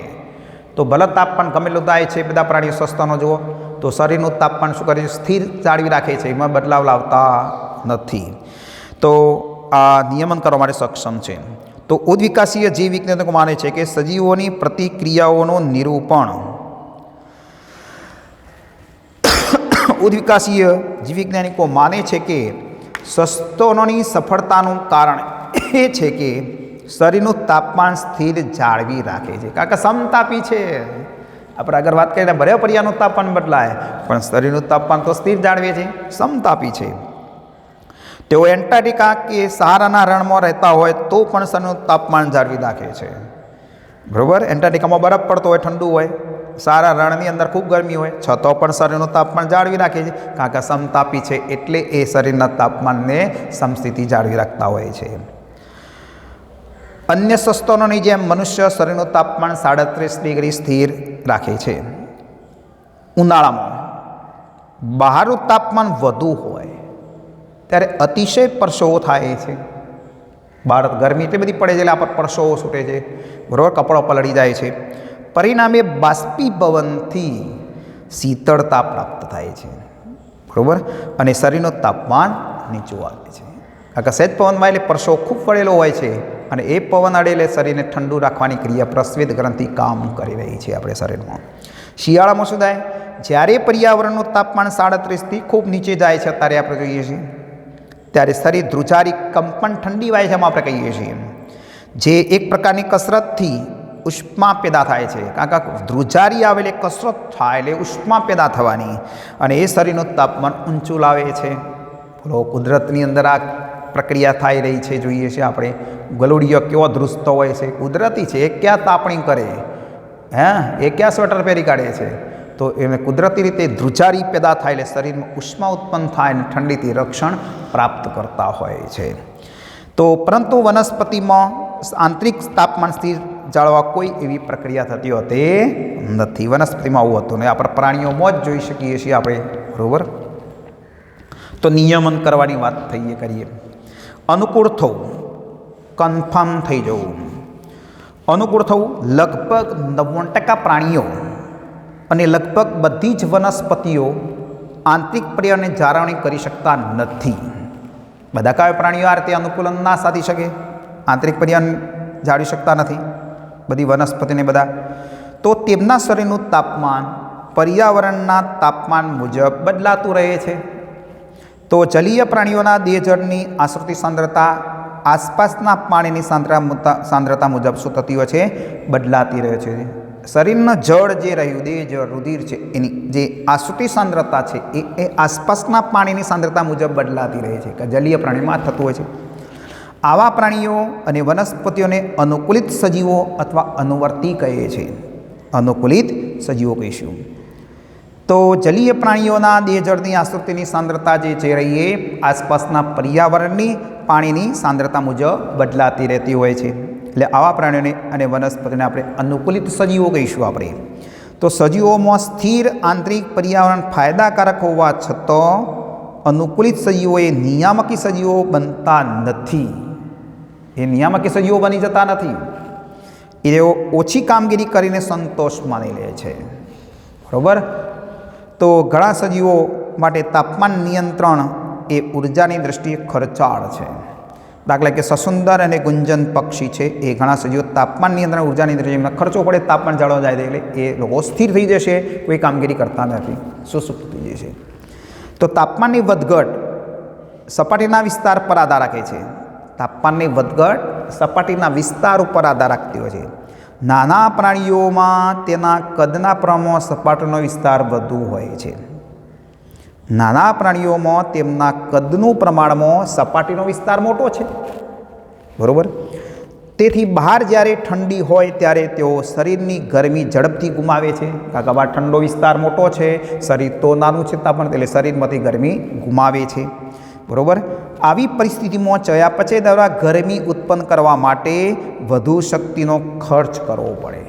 તો ભલે તાપમાન ગમે એટલું થાય છે, બધા પ્રાણીઓ સસ્તનો જુઓ, તો તો શરીરનું તાપમાન શું કરે છે? સ્થિર જાળવી રાખે છે, એમાં બદલાવ લાવતા નથી. તો આ નિયમન કરવા માટે સક્ષમ છે. તો ઉદ્વિકાસીય જીવ વિજ્ઞાનિકો માને છે કે સજીવોની પ્રતિક્રિયાઓનું નિરૂપણ ઉદ્વિકાસીય જીવ વૈજ્ઞાનિકો માને છે કે સસ્તનોની સફળતાનું કારણ એ છે કે શરીરનું તાપમાન સ્થિર જાળવી રાખે છે. કારણ કે સમતાપી છે. આપણે આગળ વાત કરીએ ભલે પર્યાવરણનું તાપમાન બદલાય પણ શરીરનું તાપમાન તો સ્થિર જાળવે છે, સમતાપી છે. તેઓ એન્ટાર્કટિકા કે સહારાના રણમાં રહેતા હોય તો પણ શરીરનું તાપમાન જાળવી રાખે છે. બરાબર, એન્ટાર્કટિકામાં બરફ પડતો હોય, ઠંડુ હોય, સારા રણની અંદર ખૂબ ગરમી હોય, છતાં પણ શરીરનું તાપમાન જાળવી રાખે છે. કારણ કે સમતાપી છે એટલે એ શરીરના તાપમાનને સમસ્થિતિ જાળવી રાખતા હોય છે. અન્ય સસ્તનોની જેમ મનુષ્ય શરીરનું તાપમાન 37 ડિગ્રી સ્થિર રાખે છે. ઉનાળામાં બહારનું તાપમાન વધુ હોય ત્યારે અતિશય પરસેવો થાય છે. બહાર ગરમી એટલી બધી પડે છે એટલે આપણે પરસેવો છૂટે છે, બરાબર, કપડાં પલળી જાય છે. પરિણામે બાષ્પીભવનથી શીતળતા પ્રાપ્ત થાય છે, બરાબર, અને શરીરનું તાપમાન નીચું આવે છે. કારણ કે સહેજ પવનમાં એટલે પરસેવો ખૂબ પડેલો હોય છે અને એ પવન અડે એટલે શરીરને ઠંડુ રાખવાની ક્રિયા પ્રસ્વેદ ગ્રંથિ કામ કરી રહી છે આપણે શરીરમાં. શિયાળામાં શું થાય? જ્યારે પર્યાવરણનું તાપમાન 37થી ખૂબ નીચે જાય છે ત્યારે આપણે જોઈએ છીએ ત્યારે શરીર ધ્રુજારી કંપન ઠંડી વાયમાં આપણે કહીએ છીએ, જે એક પ્રકારની કસરતથી ઉષ્મા પેદા થાય છે. કારણ કે ધ્રુજારી આવે એટલે કસરત થાય એટલે ઉષ્મા પેદા થવાની અને એ શરીરનું તાપમાન ઊંચું લાવે છે. બોલો, કુદરતની અંદર આ પ્રક્રિયા થઈ રહી છે, જોઈએ છીએ આપણે. ગલુડિયો કેવો ધ્રુજતો હોય છે, કુદરતી છે. એ ક્યાં તાપણી કરે, એ ક્યાં સ્વેટર પહેરી કાઢે છે? તો એને કુદરતી રીતે ધ્રુજારી પેદા થાય એટલે શરીરમાં ઉષ્મા ઉત્પન્ન થાય અને ઠંડીથી રક્ષણ પ્રાપ્ત કરતા હોય છે. તો પરંતુ વનસ્પતિમાં આંતરિક તાપમાન સ્થિર જાળવવા કોઈ એવી પ્રક્રિયા થતી હોતી નથી. વનસ્પતિમાં આવું હતું ને આપણે પ્રાણીઓમાં જ જોઈ શકીએ છીએ આપણે, બરાબર. તો નિયમન કરવાની વાત કરીએ. અનુકૂળ થવું, કન્ફર્મ થઈ જવું. અનુકૂળ થવું લગભગ 90% પ્રાણીઓ અને લગભગ બધી જ વનસ્પતિઓ આંતરિક પર્યાવરણની જાળવણી કરી શકતા નથી. બધા કયા પ્રાણીઓ આ રીતે અનુકૂલન ના સાધી શકે, આંતરિક પર્યાવરણ જાળવી શકતા નથી, બધી વનસ્પતિને બધા. તો તેમના શરીરનું તાપમાન પર્યાવરણના તાપમાન મુજબ બદલાતું રહે છે. તો જલીય પ્રાણીઓના દેહજળની આશ્રિત સાંદ્રતા આસપાસના પાણીની સાંદ્રતા મુજબ શું થતી હોય છે? બદલાતી રહે છે. શરીરનું જળ જે રહ્યું, દેહજળ, રુધિર છે, એની જે આશ્રિત સાંદ્રતા છે એ આસપાસના પાણીની સાંદ્રતા મુજબ બદલાતી રહે છે. કે જલીય પ્રાણીમાં થતું હોય છે. આવા પ્રાણીઓ અને વનસ્પતિઓને અનુકૂલિત સજીવો અથવા અનુવર્તી કહે છે. અનુકૂલિત સજીવો કહીશું. તો જલીય પ્રાણીઓના દેહજળની આશ્રિતની સાંદ્રતા જે રહી એ આસપાસના પર્યાવરણની પાણીની સાંદ્રતા મુજબ બદલાતી રહેતી હોય છે. એટલે આવા પ્રાણીઓને અને વનસ્પતિને આપણે અનુકૂલિત સજીવો કહીશું આપણે. તો સજીવોમાં સ્થિર આંતરિક પર્યાવરણ ફાયદાકારક હોવા છતાં અનુકૂલિત સજીવો એ નિયામકી સજીવો બનતા નથી. એ નિયામકી સજીવો બની જતા નથી. એઓ ઓછી કામગીરી કરીને સંતોષ માની લે છે, બરાબર. તો ઘણા સજીવો માટે તાપમાન નિયંત્રણ એ ઉર્જાની દ્રષ્ટિએ ખર્ચાળ છે. દાખલા કે સસુંદર અને ગુંજન પક્ષી છે, એ ઘણા સજીવો તાપમાન નિયંત્રણ ઉર્જાની દ્રષ્ટિએ એમને ખર્ચો પડે, તાપમાન જાળવા જાય એટલે એ લોકો સ્થિર થઈ જશે, કોઈ કામગીરી કરતા નથી, સુસુપ્ત થઈ જશે. તો તાપમાનની વધઘટ સપાટીના વિસ્તાર પર આધાર રાખે છે. તાપમાનની વધઘટ સપાટીના વિસ્તાર ઉપર આધાર રાખતી હોય છે. નાના પ્રાણીઓમાં તેના કદના પ્રમાણમાં સપાટીનો વિસ્તાર વધુ હોય છે. નાના પ્રાણીઓમાં તેમના કદનું પ્રમાણમાં સપાટીનો વિસ્તાર મોટો છે, બરાબર. તેથી બહાર જ્યારે ઠંડી હોય ત્યારે તેઓ શરીરની ગરમી ઝડપથી ગુમાવે છે. કારણ કે બહાર ઠંડો વિસ્તાર મોટો છે, શરીર તો નાનું છે તાપમાન, એટલે શરીરમાંથી ગરમી ગુમાવે છે, બરાબર. આવી પરિસ્થિતિમાં ચયાપચય દ્વારા ગરમી ઉત્પન્ન કરવા માટે વધુ શક્તિનો ખર્ચ કરવો પડે.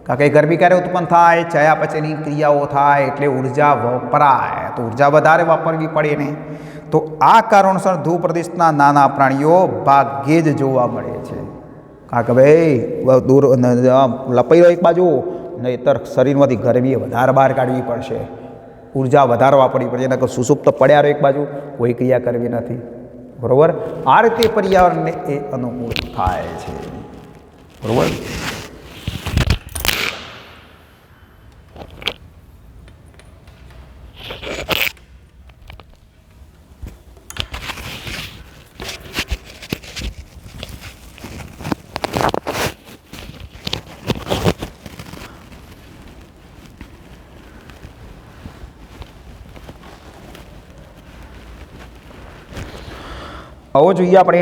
કારણ કે ગરમી ક્યારે ઉત્પન્ન થાય? ચયાપચયની ક્રિયાઓ થાય એટલે ઉર્જા વપરાય, તો ઉર્જા વધારે વાપરવી પડે ને. તો આ કારણસર ધ્રુવ પ્રદેશના નાના પ્રાણીઓ ભાગ્યે જ જોવા મળે છે. કારણ કે ભાઈ દૂર લપાઈ રહ્યો એક બાજુ, નહીંતર શરીરમાંથી ગરમી વધારે બહાર કાઢવી પડશે. ઉર્જા વધારવા પડી પડે, એના સુસુપ્ત પડ્યા રહે એક બાજુ, કોઈ ક્રિયા કરવી નથી, બરાબર. આ રીતે પર્યાવરણને એ અનુકૂળ થાય છે, બરાબર. હવે જોઈએ આપણે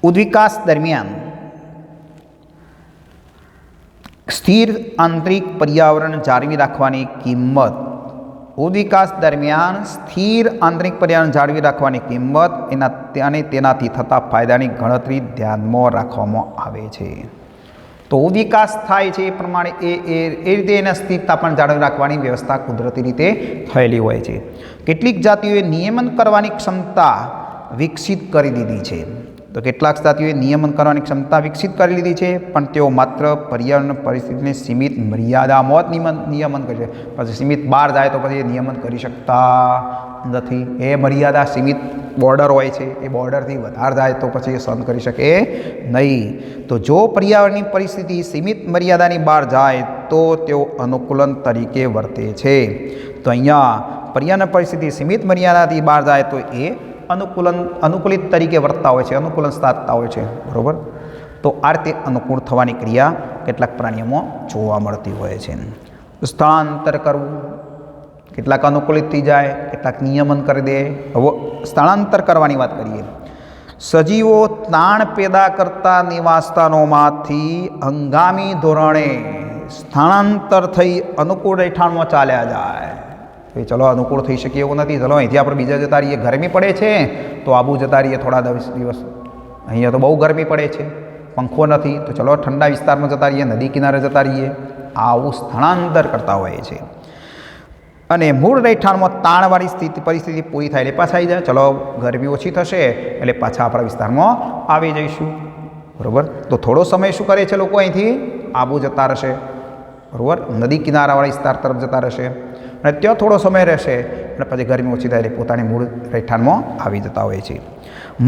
ઉદ્વિકાસ દરમિયાન સ્થિર આંતરિક પર્યાવરણ જાળવી રાખવાની કિંમત. ઉદ્વિકાસ દરમિયાન સ્થિર આંતરિક પર્યાવરણ જાળવી રાખવાની કિંમત અને તેનાથી થતા ફાયદાની ગણતરી ધ્યાનમાં રાખવામાં આવે છે. તો ઉદ્વિકાસ થાય છે એ પ્રમાણે એ રીતે એના સ્થિરતા પણ જાળવી રાખવાની વ્યવસ્થા કુદરતી રીતે થયેલી હોય છે. કેટલીક જાતિઓએ નિયમન કરવાની ક્ષમતા વિકસિત કરી દીધી છે. તો કેટલાક જાતિઓએ નિયમન કરવાની ક્ષમતા વિકસિત કરી લીધી છે, પણ તેઓ માત્ર પર્યાવરણ પરિસ્થિતિને સીમિત મર્યાદામાં જ નિયમન કરે છે. પછી સીમિત બહાર જાય તો પછી એ નિયમન કરી શકતા નથી. એ મર્યાદા સીમિત બોર્ડર હોય છે, એ બોર્ડરથી વધારે જાય તો પછી એ સહન કરી શકે નહીં. તો જો પર્યાવરણની પરિસ્થિતિ સીમિત મર્યાદાની બહાર જાય તો તેઓ અનુકૂલન તરીકે વર્તે છે. તો અહીંયા પર્યાવરણ પરિસ્થિતિ સીમિત મર્યાદાથી બહાર જાય તો એ અનુકૂલિત તરીકે વર્તતા હોય છે, અનુકૂલન સાધતા હોય છે, બરાબર. તો આ રીતે અનુકૂળ થવાની ક્રિયા કેટલાક પ્રાણીઓમાં જોવા મળતી હોય છે. સ્થળાંતર કરવું, કેટલાક અનુકૂલિત થઈ જાય, કેટલાક નિયમન કરી દે. હવે સ્થળાંતર કરવાની વાત કરીએ. સજીવો તાણ પેદા કરતા નિવાસસ્થાનોમાંથી હંગામી ધોરણે સ્થળાંતર થઈ અનુકૂળ રહેઠાણમાં ચાલ્યા જાય. ભાઈ ચલો અનુકૂળ થઈ શકે એવું નથી, ચલો અહીંથી આપણે બીજા જતા રહીએ. ગરમી પડે છે તો આબુ જતા રહીએ થોડા દિવસ. અહીંયા તો બહુ ગરમી પડે છે, પંખો નથી, તો ચલો ઠંડા વિસ્તારમાં જતા રહીએ, નદી કિનારે જતા રહીએ. આવું સ્થળાંતર કરતા હોય છે. અને મૂળ રહેઠાણમાં તાણવાળી પરિસ્થિતિ પૂરી થાય એટલે પાછા આવી જાય. ચલો ગરમી ઓછી થશે એટલે પાછા આપણા વિસ્તારમાં આવી જઈશું, બરાબર. તો થોડો સમય શું કરે છે લોકો, અહીંથી આબુ જતા રહેશે, બરાબર, નદી કિનારાવાળા વિસ્તાર તરફ જતા રહેશે અને ત્યાં થોડો સમય રહેશે અને પછી ગરમી ઓછી થાય એટલે પોતાની મૂળ રહેઠાણમાં આવી જતા હોય છે.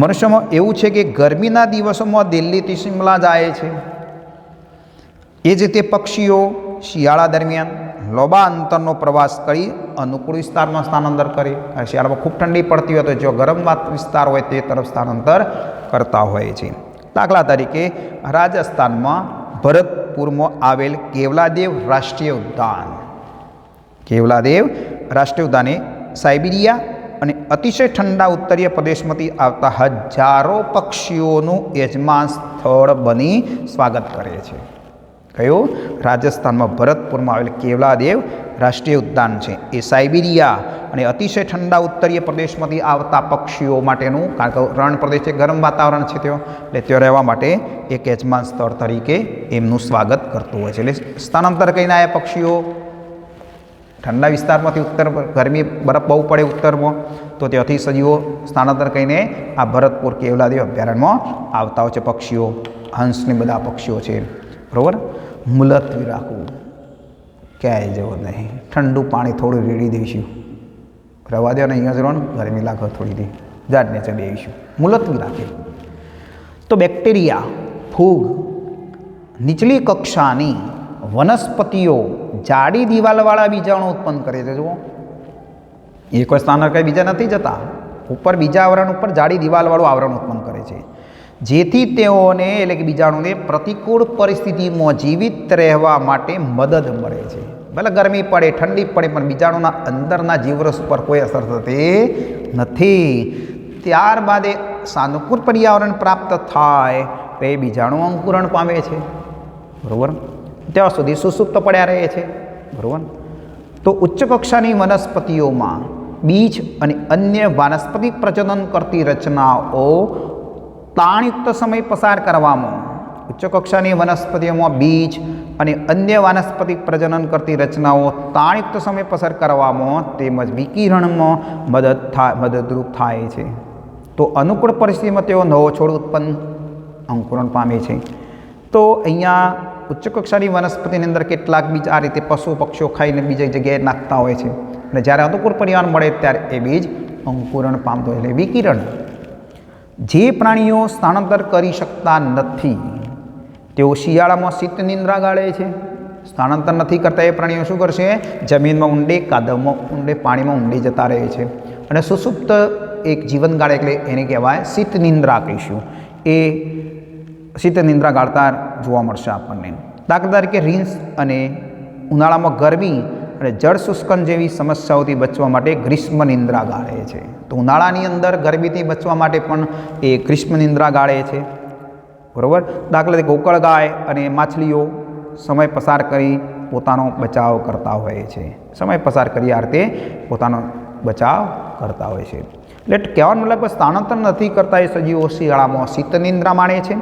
મનુષ્યમાં એવું છે કે ગરમીના દિવસોમાં દિલ્હીથી શિમલા જાય છે. એ જ રીતે પક્ષીઓ શિયાળા દરમિયાન લાંબા અંતરનો પ્રવાસ કરી અનુકૂળ વિસ્તારમાં સ્થાનાંતર કરે. શિયાળામાં ખૂબ ઠંડી પડતી હોય તો જો ગરમ વિસ્તાર હોય તે તરફ સ્થાનાંતર કરતા હોય છે. દાખલા તરીકે રાજસ્થાનમાં ભરતપુરમાં આવેલ કેવલાદેવ રાષ્ટ્રીય ઉદ્યાન, કેવલાદેવ રાષ્ટ્રીય ઉદ્યાને સાઇબિરિયા અને અતિશય ઠંડા ઉત્તરીય પ્રદેશમાંથી આવતા હજારો પક્ષીઓનું યજમાન સ્થળ બની સ્વાગત કરે છે. કયું? રાજસ્થાનમાં ભરતપુરમાં આવેલ કેવલાદેવ રાષ્ટ્રીય ઉદ્યાન છે. એ સાઇબિરિયા અને અતિશય ઠંડા ઉત્તરીય પ્રદેશમાંથી આવતા પક્ષીઓ માટેનું, કારણ કે રણ પ્રદેશ છે, ગરમ વાતાવરણ છે ત્યાં, એટલે ત્યાં રહેવા માટે એક યજમાન સ્થળ તરીકે એમનું સ્વાગત કરતું હોય છે. એટલે સ્થાનાંતર કરીને આવ્યા પક્ષીઓ ઠંડા વિસ્તારમાંથી ઉત્તર, ગરમી બરફ બહુ પડે ઉત્તરમાં, તો ત્યાંથી સજીવો સ્થાનાંતર કરીને આ ભરતપુર કેવલાદેવ અભયારણ્યમાં આવતા હોય છે પક્ષીઓ. હંસને બધા પક્ષીઓ છે, બરાબર. મુલતવી રાખવું, ક્યાંય જવું નહીં, ઠંડુ પાણી થોડું રેડી દઈશું, રવા દો ને, અહીંયા જ રહો ને, ગરમી લાગે થોડી ઝાડ નીચે બેસીશું, મુલતવી રાખે. તો બેક્ટેરિયા, ફૂગ, નીચલી કક્ષાની વનસ્પતિઓ જાડી દિવાલવાળા બીજાણુ ઉત્પન્ન કરે છે. જુઓ, એ કોઈ સ્થાન કંઈ બીજા નથી જતા, ઉપર બીજા આવરણ ઉપર જાડી દિવાલવાળું આવરણ ઉત્પન્ન કરે છે, જેથી તેઓને એટલે કે બીજાણુને પ્રતિકૂળ પરિસ્થિતિમાં જીવિત રહેવા માટે મદદ મળે છે. ભલે ગરમી પડે, ઠંડી પડે, પણ બીજાણુના અંદરના જીવરસ ઉપર કોઈ અસર થતી નથી. ત્યારબાદ એ સાનુકૂળ પર્યાવરણ પ્રાપ્ત થાય તો એ બીજાણુ અંકુરણ પામે છે, બરાબર. ત્યાં સુધી સુસુપ્ત પડ્યા રહે છે, બરાબર. તો ઉચ્ચ કક્ષાની વનસ્પતિઓમાં બીજ અને અન્ય વાનસ્પતિક પ્રજનન કરતી રચનાઓ તાણયુક્ત સમય પસાર કરવામાં, ઉચ્ચ કક્ષાની વનસ્પતિઓમાં બીજ અને અન્ય વાનસ્પતિક પ્રજનન કરતી રચનાઓ તાણયુક્ત સમય પસાર કરવામાં તેમજ વિકિરણમાં મદદરૂપ થાય છે. તો અનુકૂળ પરિસ્થિતિમાં તેઓ નવો છોડ ઉત્પન્ન અંકુરણ પામે છે. તો અહીંયા ઉચ્ચ કક્ષાની વનસ્પતિની અંદર કેટલાક બીજ આ રીતે પશુ પક્ષીઓ ખાઈને બીજી જગ્યાએ નાખતા હોય છે અને જ્યારે અનુકૂળ પર્યાવરણ મળે ત્યારે એ બીજ અંકુરણ પામતો હોય એટલે વિકિરણ. જે પ્રાણીઓ સ્થાનાંતર કરી શકતા નથી તેઓ શિયાળામાં શીત નિંદ્રા ગાળે છે. સ્થાનાંતર નથી કરતા એ પ્રાણીઓ શું કરશે? જમીનમાં ઊંડે, કાદવમાં ઊંડે, પાણીમાં ઊંડે જતા રહે છે અને સુષુપ્ત એક જીવન ગાળે એટલે એને કહેવાય શીત નિંદ્રા કહીશું. એ શીત નિંદ્રા ગાળતા જોવા મળશે આપણને. દાખલા તરીકે રીંછ અને ઉનાળામાં ગરમી અને જળ શુષ્કન જેવી સમસ્યાઓથી બચવા માટે ગ્રીષ્મ નિંદ્રા ગાળે છે. તો ઉનાળાની અંદર ગરમીથી બચવા માટે પણ એ ગ્રીષ્મ નિંદ્રા ગાળે છે. બરાબર. દાખલા તરીકે ગોકળ ગાય અને માછલીઓ સમય પસાર કરી પોતાનો બચાવ કરતા હોય છે. સમય પસાર કરી આ રીતે પોતાનો બચાવ કરતા હોય છે. એટલે કહેવાનો મતલબ સ્થાનાંતર નથી કરતા એ સજીવો શિયાળામાં શીત નિંદ્રા માણે છે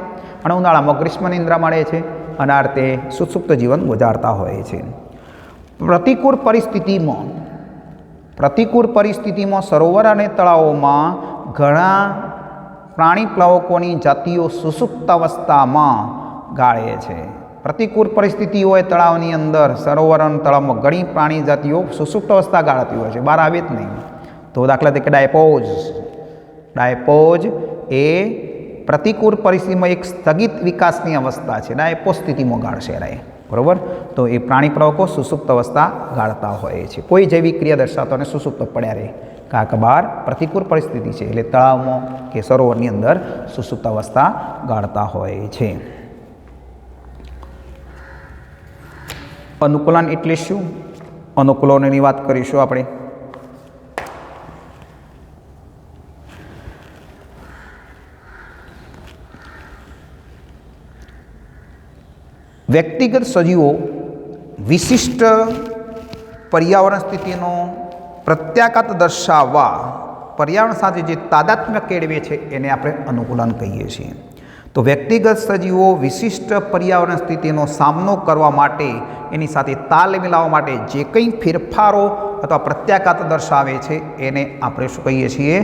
અને ઉનાળામાં ગ્રીષ્મ નિંદ્રા માણે છે અને આ રીતે સુષુપ્ત જીવન ગુજારતા હોય છે. પ્રતિકૂળ પરિસ્થિતિમાં સરોવર અને તળાવોમાં ઘણા પ્રાણી પ્લાવકોની જાતિઓ સુષુપ્ત અવસ્થામાં ગાળે છે. પ્રતિકૂળ પરિસ્થિતિ હોય તળાવની અંદર, સરોવર અને તળાવમાં ઘણી પ્રાણી જાતિઓ સુષુપ્ત અવસ્થા ગાળતી હોય છે, બહાર આવે જ નહીં. તો દાખલા તરીકે ડાયપોઝ એ પ્રતિકૂળ પરિસ્થિતિમાં એક સ્થગિત વિકાસની અવસ્થા છે. ડાયપોઝ સ્થિતિમાં ગાળશે રહે. બરાબર. તો એ પ્રાણી પ્રવકો સુષુપ્ત અવસ્થા ગાળતા હોય છે. કોઈ જૈવિક ક્રિયા દર્શાવતો અને સુષુપ્ત પડ્યા રહે, કારણ કે બહાર પ્રતિકૂળ પરિસ્થિતિ છે એટલે તળાવમાં કે સરોવરની અંદર સુષુપ્ત અવસ્થા ગાળતા હોય છે. અનુકૂલન એટલે શું? અનુકૂલનની વાત કરીશું આપણે. વ્યક્તિગત સજીવો વિશિષ્ટ પર્યાવરણ સ્થિતિનો પ્રત્યાઘાત દર્શાવવા પર્યાવરણ સાથે જે તાદાત્મ્ય કેળવે છે એને આપણે અનુકૂલન કહીએ છીએ. તો વ્યક્તિગત સજીવો વિશિષ્ટ પર્યાવરણ સ્થિતિનો સામનો કરવા માટે, એની સાથે તાલ મિલાવવા માટે જે કંઈ ફેરફારો અથવા પ્રત્યાઘાત દર્શાવે છે એને આપણે શું કહીએ છીએ?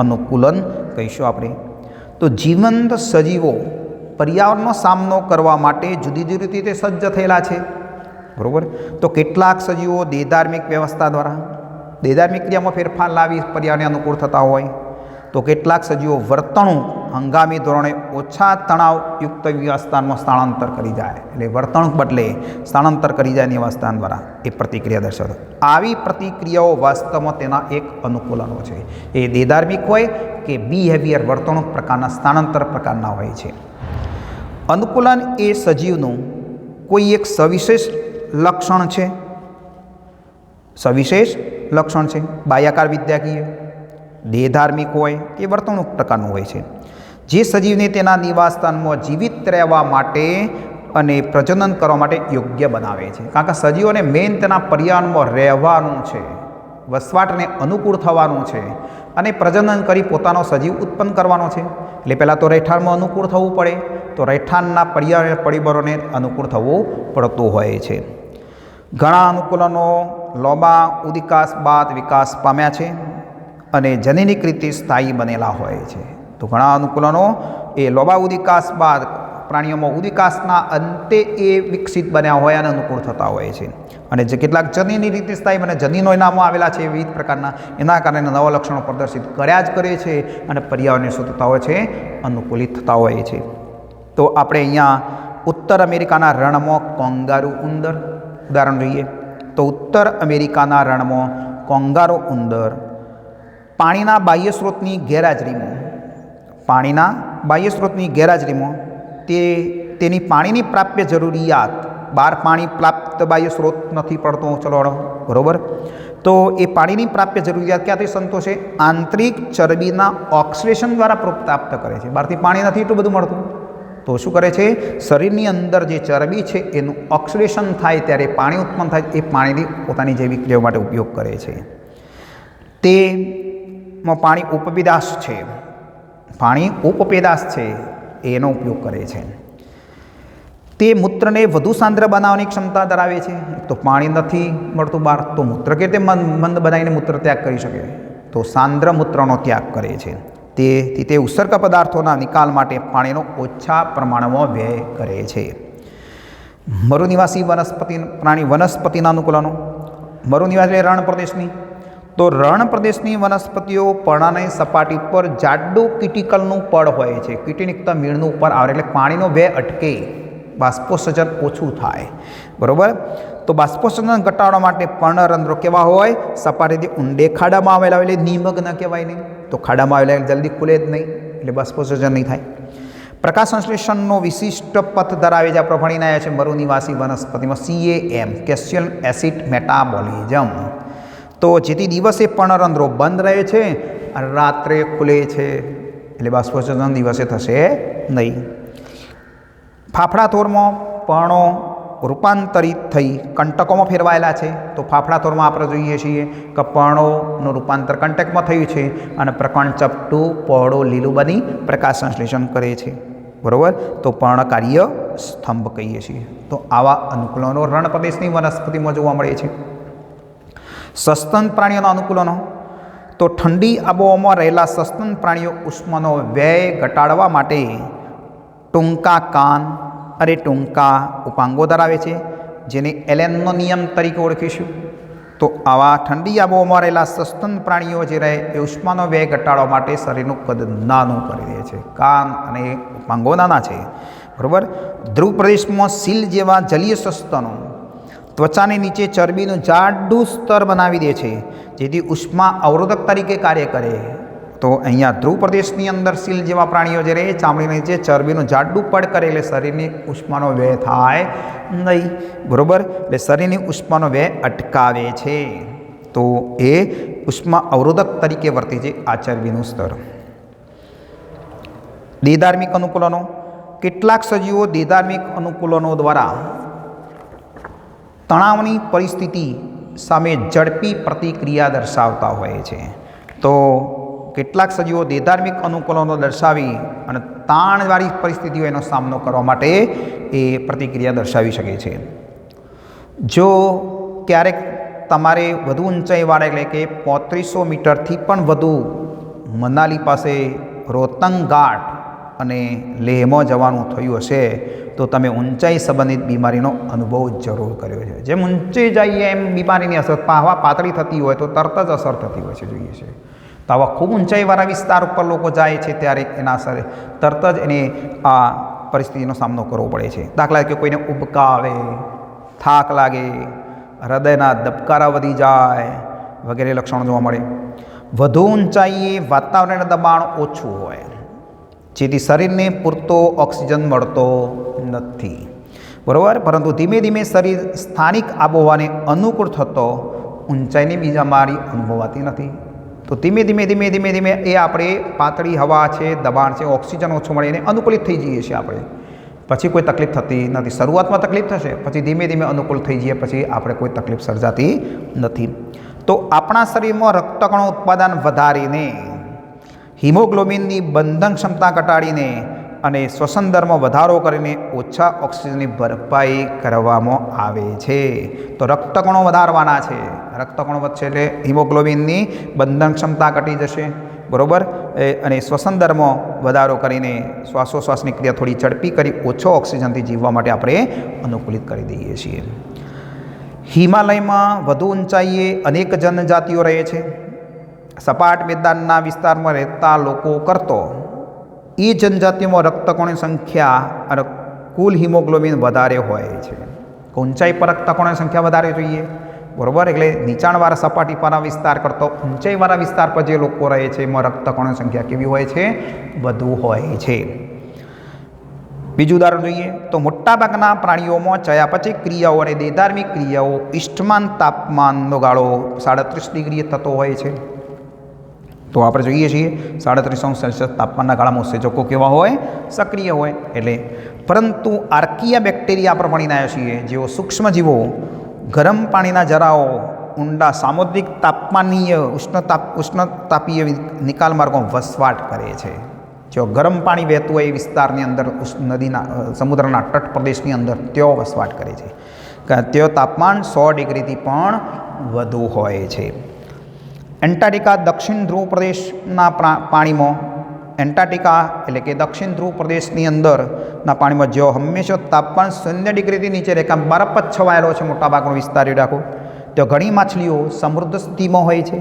અનુકૂલન કહીશું આપણે. તો જીવંત સજીવો પર્યાવરણનો સામનો કરવા માટે જુદી જુદી રીતે સજ્જ થયેલા છે. બરાબર. તો કેટલાક સજીવો દેહધાર્મિક વ્યવસ્થા દ્વારા દેહધાર્મિક ક્રિયામાં ફેરફાર લાવી પર્યાવરણને અનુકૂળ થતા હોય, તો કેટલાક સજીવો વર્તણૂક હંગામી ધોરણે ઓછા તણાવયુક્ત વ્યવસ્થાનમાં સ્થળાંતર કરી જાય, એટલે વર્તણૂક બદલે સ્થળાંતર કરી જાય એની અવસ્થા દ્વારા એ પ્રતિક્રિયા દર્શાવે. આવી પ્રતિક્રિયાઓ વાસ્તવમાં તેના એક અનુકૂલનો છે. એ દેહધાર્મિક હોય કે બિહેવિયર વર્તણૂક પ્રકારના સ્થાનાંતર પ્રકારના હોય છે. અનુકૂલન એ સજીવનું કોઈ એક સવિશેષ લક્ષણ છે. બાહ્યાકાર વિદ્યાકીય, દેહધાર્મિક હોય કે વર્તણૂક પ્રકારનું હોય છે, જે સજીવને તેના નિવાસસ્થાનમાં જીવિત રહેવા માટે અને પ્રજનન કરવા માટે યોગ્ય બનાવે છે. કારણ કે સજીવોને મેઇન તેના પર્યાવરણમાં રહેવાનું છે, વસવાટને અનુકૂળ થવાનું છે અને પ્રજનન કરી પોતાનો સજીવ ઉત્પન્ન કરવાનો છે. એટલે પહેલાં તો રહેઠાણમાં અનુકૂળ થવું પડે, તો રહેઠાણના પર્યાવરણ પરિબળોને અનુકૂળ થવું પડતું હોય છે. ઘણા અનુકૂલનો લોબા ઉદિકાસ બાદ વિકાસ પામ્યા છે અને જનીનિક રીતે સ્થાયી બનેલા હોય છે. તો ઘણા અનુકૂલનો એ લોબા ઉદિકાસ બાદ પ્રાણીઓમાં ઉદિકાસના અંતે એ વિકસિત બન્યા હોય અને અનુકૂળ થતા હોય છે. અને જે કેટલાક જનીની રીતે સ્થાયી બને, જનીનો નામો આવેલા છે વિવિધ પ્રકારના, એના કારણે નવા લક્ષણો પ્રદર્શિત કર્યા જ કરે છે અને પર્યાવરણને શું થતા હોય છે? અનુકૂલિત થતા હોય છે. તો આપણે અહીંયા ઉત્તર અમેરિકાના રણમાં કોંગારૂ ઉંદર ઉદાહરણ જોઈએ. તો ઉત્તર અમેરિકાના રણમાં કોંગારૂ ઉંદર પાણીના બાહ્ય સ્ત્રોતની ગેરહાજરીમાં તેની પાણીની પ્રાપ્ય જરૂરિયાત, બહાર પાણી પ્રાપ્ત બાહ્ય સ્ત્રોત નથી પડતો, ચલો બરાબર. તો એ પાણીની પ્રાપ્ય જરૂરિયાત ક્યાંથી સંતોષે? આંતરિક ચરબીના ઓક્સિડેશન દ્વારા પ્રાપ્ત કરે છે. બહારથી પાણી નથી એટલું બધું મળતું, તો શું કરે છે? શરીરની અંદર જે ચરબી છે એનું ઓક્સિડેશન થાય ત્યારે પાણી ઉત્પન્ન થાય, એ પાણીની પોતાની જૈવિક ક્રિયાઓ માટે ઉપયોગ કરે છે. તેમાં પાણી ઉપપેદાશ છે એનો ઉપયોગ કરે છે. તે મૂત્રને વધુ સાંદ્ર બનાવવાની ક્ષમતા ધરાવે છે. તો પાણી નથી મળતું બહાર, તો મૂત્ર કે તે મંદ બનાવીને મૂત્ર ત્યાગ કરી શકે, તો સાંદ્ર મૂત્રનો ત્યાગ કરે છે. તે ઉત્સર્ગ પદાર્થોના નિકાલ માટે પાણીનો ઓછા પ્રમાણમાં વ્યય કરે છે. મરુનિવાસી પ્રાણી વનસ્પતિના અનુકૂલનો. મરુનિવાસી રણ પ્રદેશની, તો રણ પ્રદેશની વનસ્પતિઓ પર્ણની સપાટી પર જાડું કિટિકલનું પડ હોય છે. કિટિનિક્ત મીણનું ઉપર આવે એટલે પાણીનો વેગ અટકે, બાષ્પોત્સર્જન ઓછું થાય. બરાબર. તો બાષ્પોત્સર્જન ઘટાડવા માટે પર્ણરંધ્રો કેવા હોય? સપાટીથી ઊંડે ખાડામાં આવેલા હોય, એટલે નિમગ્ન કહેવાય નહીં. તો ખાડામાં આવેલા જલ્દી ખુલે જ નહીં, એટલે બાષ્પોત્સર્જન નહીં થાય. પ્રકાશ સંશ્લેષણનો વિશિષ્ટ પથ ધરાવે છે. આપણે ભણીને આવ્યા છે મરુનિવાસી વનસ્પતિમાં CAM, કેલ્શિયમ એસિડ મેટાબોલિઝમ. તો જેથી દિવસે પર્ણરંધ્રો બંધ રહે છે અને રાત્રે ખુલે છે, એટલે બાષ્પોત્સર્જન દિવસે થશે નહીં. ફાફડા થોરમાં પર્ણો રૂપાંતરિત થઈ કંટકોમાં ફેરવાયેલા છે. તો ફાફડા થોરમાં આપણે જોઈએ છીએ કે પર્ણોનું રૂપાંતર કંટકમાં થયું છે અને પ્રકણ ચપટું પહોળું લીલું બની પ્રકાશ સંશ્લેષણ કરે છે. બરાબર. તો પર્ણકાર્ય સ્તંભ કહીએ છીએ. તો આવા અનુકૂલનો રણ પ્રદેશની વનસ્પતિમાં જોવા મળે છે. સસ્તન પ્રાણીઓના અનુકૂલનો, તો ઠંડી આબોહવામાં રહેલા સસ્તન પ્રાણીઓ ઉષ્માનો વ્યય ઘટાડવા માટે ટૂંકા કાન અને ટૂંકા ઉપાંગો ધરાવે છે, જેને એલેનનો નિયમ તરીકે ઓળખીશું. તો આવા ઠંડી આબોહવામાં રહેલા સસ્તન પ્રાણીઓ જે રહે એ ઉષ્માનો વ્યય ઘટાડવા માટે શરીરનું કદ નાનું કરી દે છે. કાન અને ઉપાંગો નાના છે. બરાબર. ધ્રુવ પ્રદેશમાં સીલ જેવા જલીય સસ્તનો ત્વચાની નીચે ચરબીનું જાડું સ્તર બનાવી દે છે, જેથી ઉષ્મા અવરોધક તરીકે કાર્ય કરે. તો અહીંયા ધ્રુવ પ્રદેશની અંદર સીલ જેવા પ્રાણીઓ જે રહે ચામડીની નીચે ચરબીનું જાડું પડ કરે, એટલે શરીરની ઉષ્માનો વ્યય થાય નહીં. બરાબર. એટલે શરીરની ઉષ્માનો વ્યય અટકાવે છે. તો એ ઉષ્મા અવરોધક તરીકે વર્તે છે આ ચરબીનું સ્તર. દેહધાર્મિક અનુકૂલનો, કેટલાક સજીવો દેહધાર્મિક અનુકૂલનો દ્વારા તણાવની પરિસ્થિતિ સામે ઝડપી પ્રતિક્રિયા દર્શાવતા હોય છે. તો કેટલાક સજીવો દેહધાર્મિક અનુકૂલનો દર્શાવી અને તાણવાળી પરિસ્થિતિઓ એનો સામનો કરવા માટે એ પ્રતિક્રિયા દર્શાવી શકે છે. જો ક્યારેક તમારે વધુ ઊંચાઈવાળા એટલે કે 3500 મીટરથી પણ વધુ મનાલી પાસે રોહતંગ ઘાટ અને લેહમાં જવાનું થયું હશે, તો તમે ઊંચાઈ સંબંધિત બીમારીનો અનુભવ જરૂર કર્યો છે. જેમ ઊંચે જઈએ એમ બીમારીની અસર હવા પાતળી થતી હોય તો તરત જ અસર થતી હોય છે, જોઈએ છે. તો આવા ખૂબ ઊંચાઈવાળા વિસ્તાર ઉપર લોકો જાય છે ત્યારે એના અસરે તરત જ એને આ પરિસ્થિતિનો સામનો કરવો પડે છે. દાખલા તરીકે કોઈને ઉબકા આવે, થાક લાગે, હૃદયના ધબકારા વધી જાય વગેરે લક્ષણો જોવા મળે. વધુ ઊંચાઈએ વાતાવરણનું દબાણ ઓછું હોય, જેથી શરીરને પૂરતો ઓક્સિજન મળતો નથી. બરાબર. પરંતુ ધીમે ધીમે શરીર સ્થાનિક આબોહવાને અનુકૂળ થતો ઊંચાઈની બીમારી અનુભવાતી નથી. તો ધીમે ધીમે એ આપણે પાતળી હવા છે, દબાણ છે, ઓક્સિજન ઓછું મળે એને અનુકૂલિત થઈ જઈએ છીએ આપણે. પછી કોઈ તકલીફ થતી નથી. શરૂઆતમાં તકલીફ થશે, પછી ધીમે ધીમે અનુકૂળ થઈ જઈએ, પછી આપણે કોઈ તકલીફ સર્જાતી નથી. તો આપણા શરીરમાં રક્તકણો ઉત્પાદન વધારીને હિમોગ્લોબિનની બંધન ક્ષમતા ઘટાડીને અને શ્વસન દરમાં વધારો કરીને ઓછા ઓક્સિજનની ભરપાઈ કરવામાં આવે છે. તો રક્તકણો વધારવાના છે. રક્તકણો વધશે એટલે હિમોગ્લોબિનની બંધન ક્ષમતા ઘટી જશે. બરાબર. અને શ્વસન દરમાં વધારો કરીને શ્વાસોશ્વાસની ક્રિયા થોડી ઝડપી કરી ઓછો ઓક્સિજનથી જીવવા માટે આપણે અનુકૂલિત કરી દઈએ છીએ. હિમાલયમાં વધુ ઊંચાઈએ અનેક જનજાતિઓ રહે છે. સપાટ મેદાનના વિસ્તારમાં રહેતા લોકો કરતો એ જનજાતિઓમાં રક્તકણોની સંખ્યા અને કુલ હિમોગ્લોબિન વધારે હોય છે. ઊંચાઈ પર રક્તકણોની સંખ્યા વધારે જોઈએ. બરાબર. એટલે નીચાણવાળા સપાટી પરના વિસ્તાર કરતો ઊંચાઈવાળા વિસ્તાર પર જે લોકો રહે છે એમાં રક્તકણોની સંખ્યા કેવી હોય છે? વધુ હોય છે. બીજું ઉદાહરણ જોઈએ તો મોટાભાગના પ્રાણીઓમાં ચયાપચય ક્રિયાઓ અને દેહધાર્મિક ક્રિયાઓ ઇષ્ટમાન તાપમાનનો ગાળો 37 ડિગ્રી થતો હોય છે. તો આપણે જોઈએ છીએ 37°C તાપમાનના ગાળામાં ઉત્સેચકો કેવા હોય? સક્રિય હોય. એટલે પરંતુ આર્કિયા બેક્ટેરિયા આપણે ભણીને આવ્યા છીએ, જેઓ સૂક્ષ્મજીવો ગરમ પાણીના જરાઓ ઊંડા સામુદ્રિક તાપમાનીય ઉષ્ણતાપીય નિકાલ માર્ગોમાં વસવાટ કરે છે. જો ગરમ પાણી વહેતું હોય એ વિસ્તારની અંદર નદીના સમુદ્રના તટ પ્રદેશની અંદર તેઓ વસવાટ કરે છે. તેઓ તાપમાન 100 ડિગ્રીથી પણ વધુ હોય છે. એન્ટાર્કટિકા દક્ષિણ ધ્રુવ પ્રદેશના પાણીમાં એન્ટાર્કટિકા એટલે કે દક્ષિણ ધ્રુવ પ્રદેશની અંદરના પાણીમાં જો હંમેશા તાપમાન 0 ડિગ્રીથી નીચે રહે, કામ બરફ જ છવાયેલો છે મોટાભાગનો વિસ્તાર રાખો, તો ઘણી માછલીઓ સમૃદ્ધ સ્થિતિમાં હોય છે.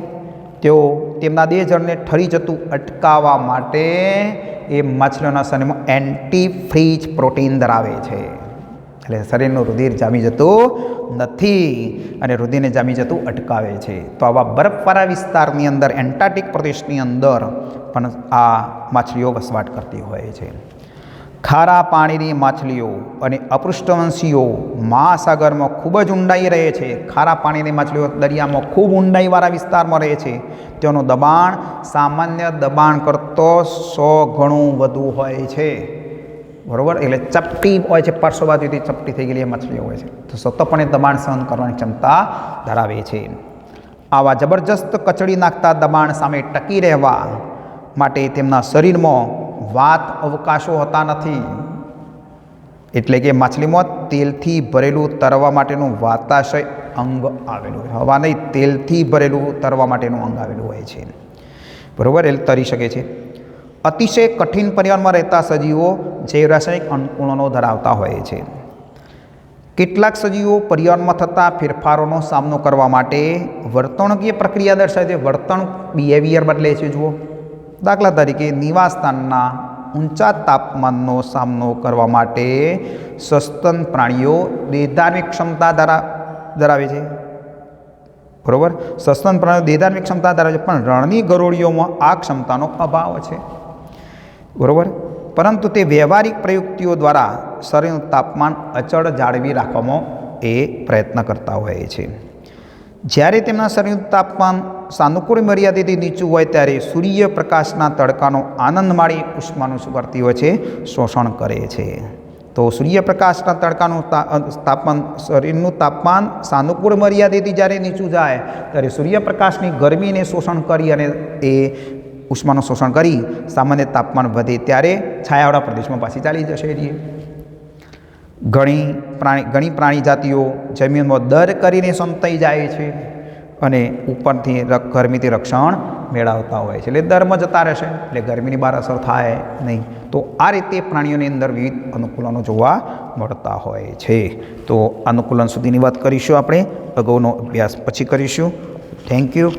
તેઓ તેમના દેહ જળને ઠરી જતું અટકાવવા માટે એ માછલીઓના શરીરમાં એન્ટી ફ્રીજ પ્રોટીન ધરાવે છે. એટલે શરીરનું રુધિર જામી જતું નથી અને રુધિરને જામી જતું અટકાવે છે. તો આવા બરફવાળા વિસ્તારની અંદર એન્ટાર્કટિક પ્રદેશની અંદર પણ આ માછલીઓ વસવાટ કરતી હોય છે. ખારા પાણીની માછલીઓ અને અપૃષ્ઠવંશીઓ મહાસાગરમાં ખૂબ જ ઊંડાઈ રહે છે. ખારા પાણીની માછલીઓ દરિયામાં ખૂબ ઊંડાઈવાળા વિસ્તારમાં રહે છે. તેનું દબાણ સામાન્ય દબાણ કરતો 100 ગણું વધુ હોય છે. બરાબર, એટલે ચપટી હોય છે, પરસો બાજુથી ચપટી થઈ ગયેલી માછલીઓ હોય છે, તો સતતપણે દબાણ સહન કરવાની ક્ષમતા ધરાવે છે. આવા જબરજસ્ત કચડી નાખતા દબાણ સામે ટકી રહેવા માટે તેમના શરીરમાં વાત અવકાશો હોતા નથી. એટલે કે માછલીમાં તેલથી ભરેલું તરવા માટેનું વાતાશય અંગ આવેલું હોય, હવા નહીં, તેલથી ભરેલું તરવા માટેનું અંગ આવેલું હોય છે. બરાબર, એટલે તરી શકે છે. અતિશય કઠિન પર્યાવરણમાં રહેતા સજીવો જૈવ રાસાયણિક અનુકૂળનો ધરાવતા હોય છે. કેટલાક સજીવો પર્યાવરણમાં થતા ફેરફારોનો સામનો કરવા માટે વર્તણૂકીય પ્રક્રિયા દર્શાવે છે. વર્તણૂક બિહેવિયર બદલે છે. જુઓ, દાખલા તરીકે નિવાસસ્થાનના ઊંચા તાપમાનનો સામનો કરવા માટે સસ્તન પ્રાણીઓ દેહધાર્મિક ક્ષમતા ધરાવે છે. બરાબર, સસ્તન પ્રાણીઓ દેહધાર્મિક ક્ષમતા ધરાવે છે, પણ રણની ગરોળીઓમાં આ ક્ષમતાનો અભાવ છે. બરાબર, પરંતુ તે વ્યવહારિક પ્રયુક્તિઓ દ્વારા શરીરનું તાપમાન અચળ જાળવી રાખવામાં એ પ્રયત્ન કરતા હોય છે. જ્યારે તેમના શરીરનું તાપમાન સાનુકૂળ મર્યાદાથી નીચું હોય ત્યારે સૂર્યપ્રકાશના તડકાનો આનંદ માણી ઉષ્માનું શું કરતી હોય છે? શોષણ કરે છે. તો સૂર્યપ્રકાશના તડકાનું તાપમાન, શરીરનું તાપમાન સાનુકૂળ મર્યાદાથી જ્યારે નીચું જાય ત્યારે સૂર્યપ્રકાશની ગરમીને શોષણ કરી અને એ ઉષ્માનું શોષણ કરી સામાન્ય તાપમાન વધે ત્યારે છાયાવાળા પ્રદેશમાં પાછી ચાલી જશે. ઘણી પ્રાણી જાતિઓ જમીનમાં દર કરીને સંતાઈ જાય છે અને ઉપરથી ગરમીથી રક્ષણ મેળવતા હોય છે. એટલે દરમાં જતા રહેશે એટલે ગરમીની બહાર અસર થાય નહીં. તો આ રીતે પ્રાણીઓની અંદર વિવિધ અનુકૂલનો જોવા મળતા હોય છે. તો અનુકૂલન સુધીની વાત કરીશું આપણે, અગાઉનો અભ્યાસ પછી કરીશું. Thank you.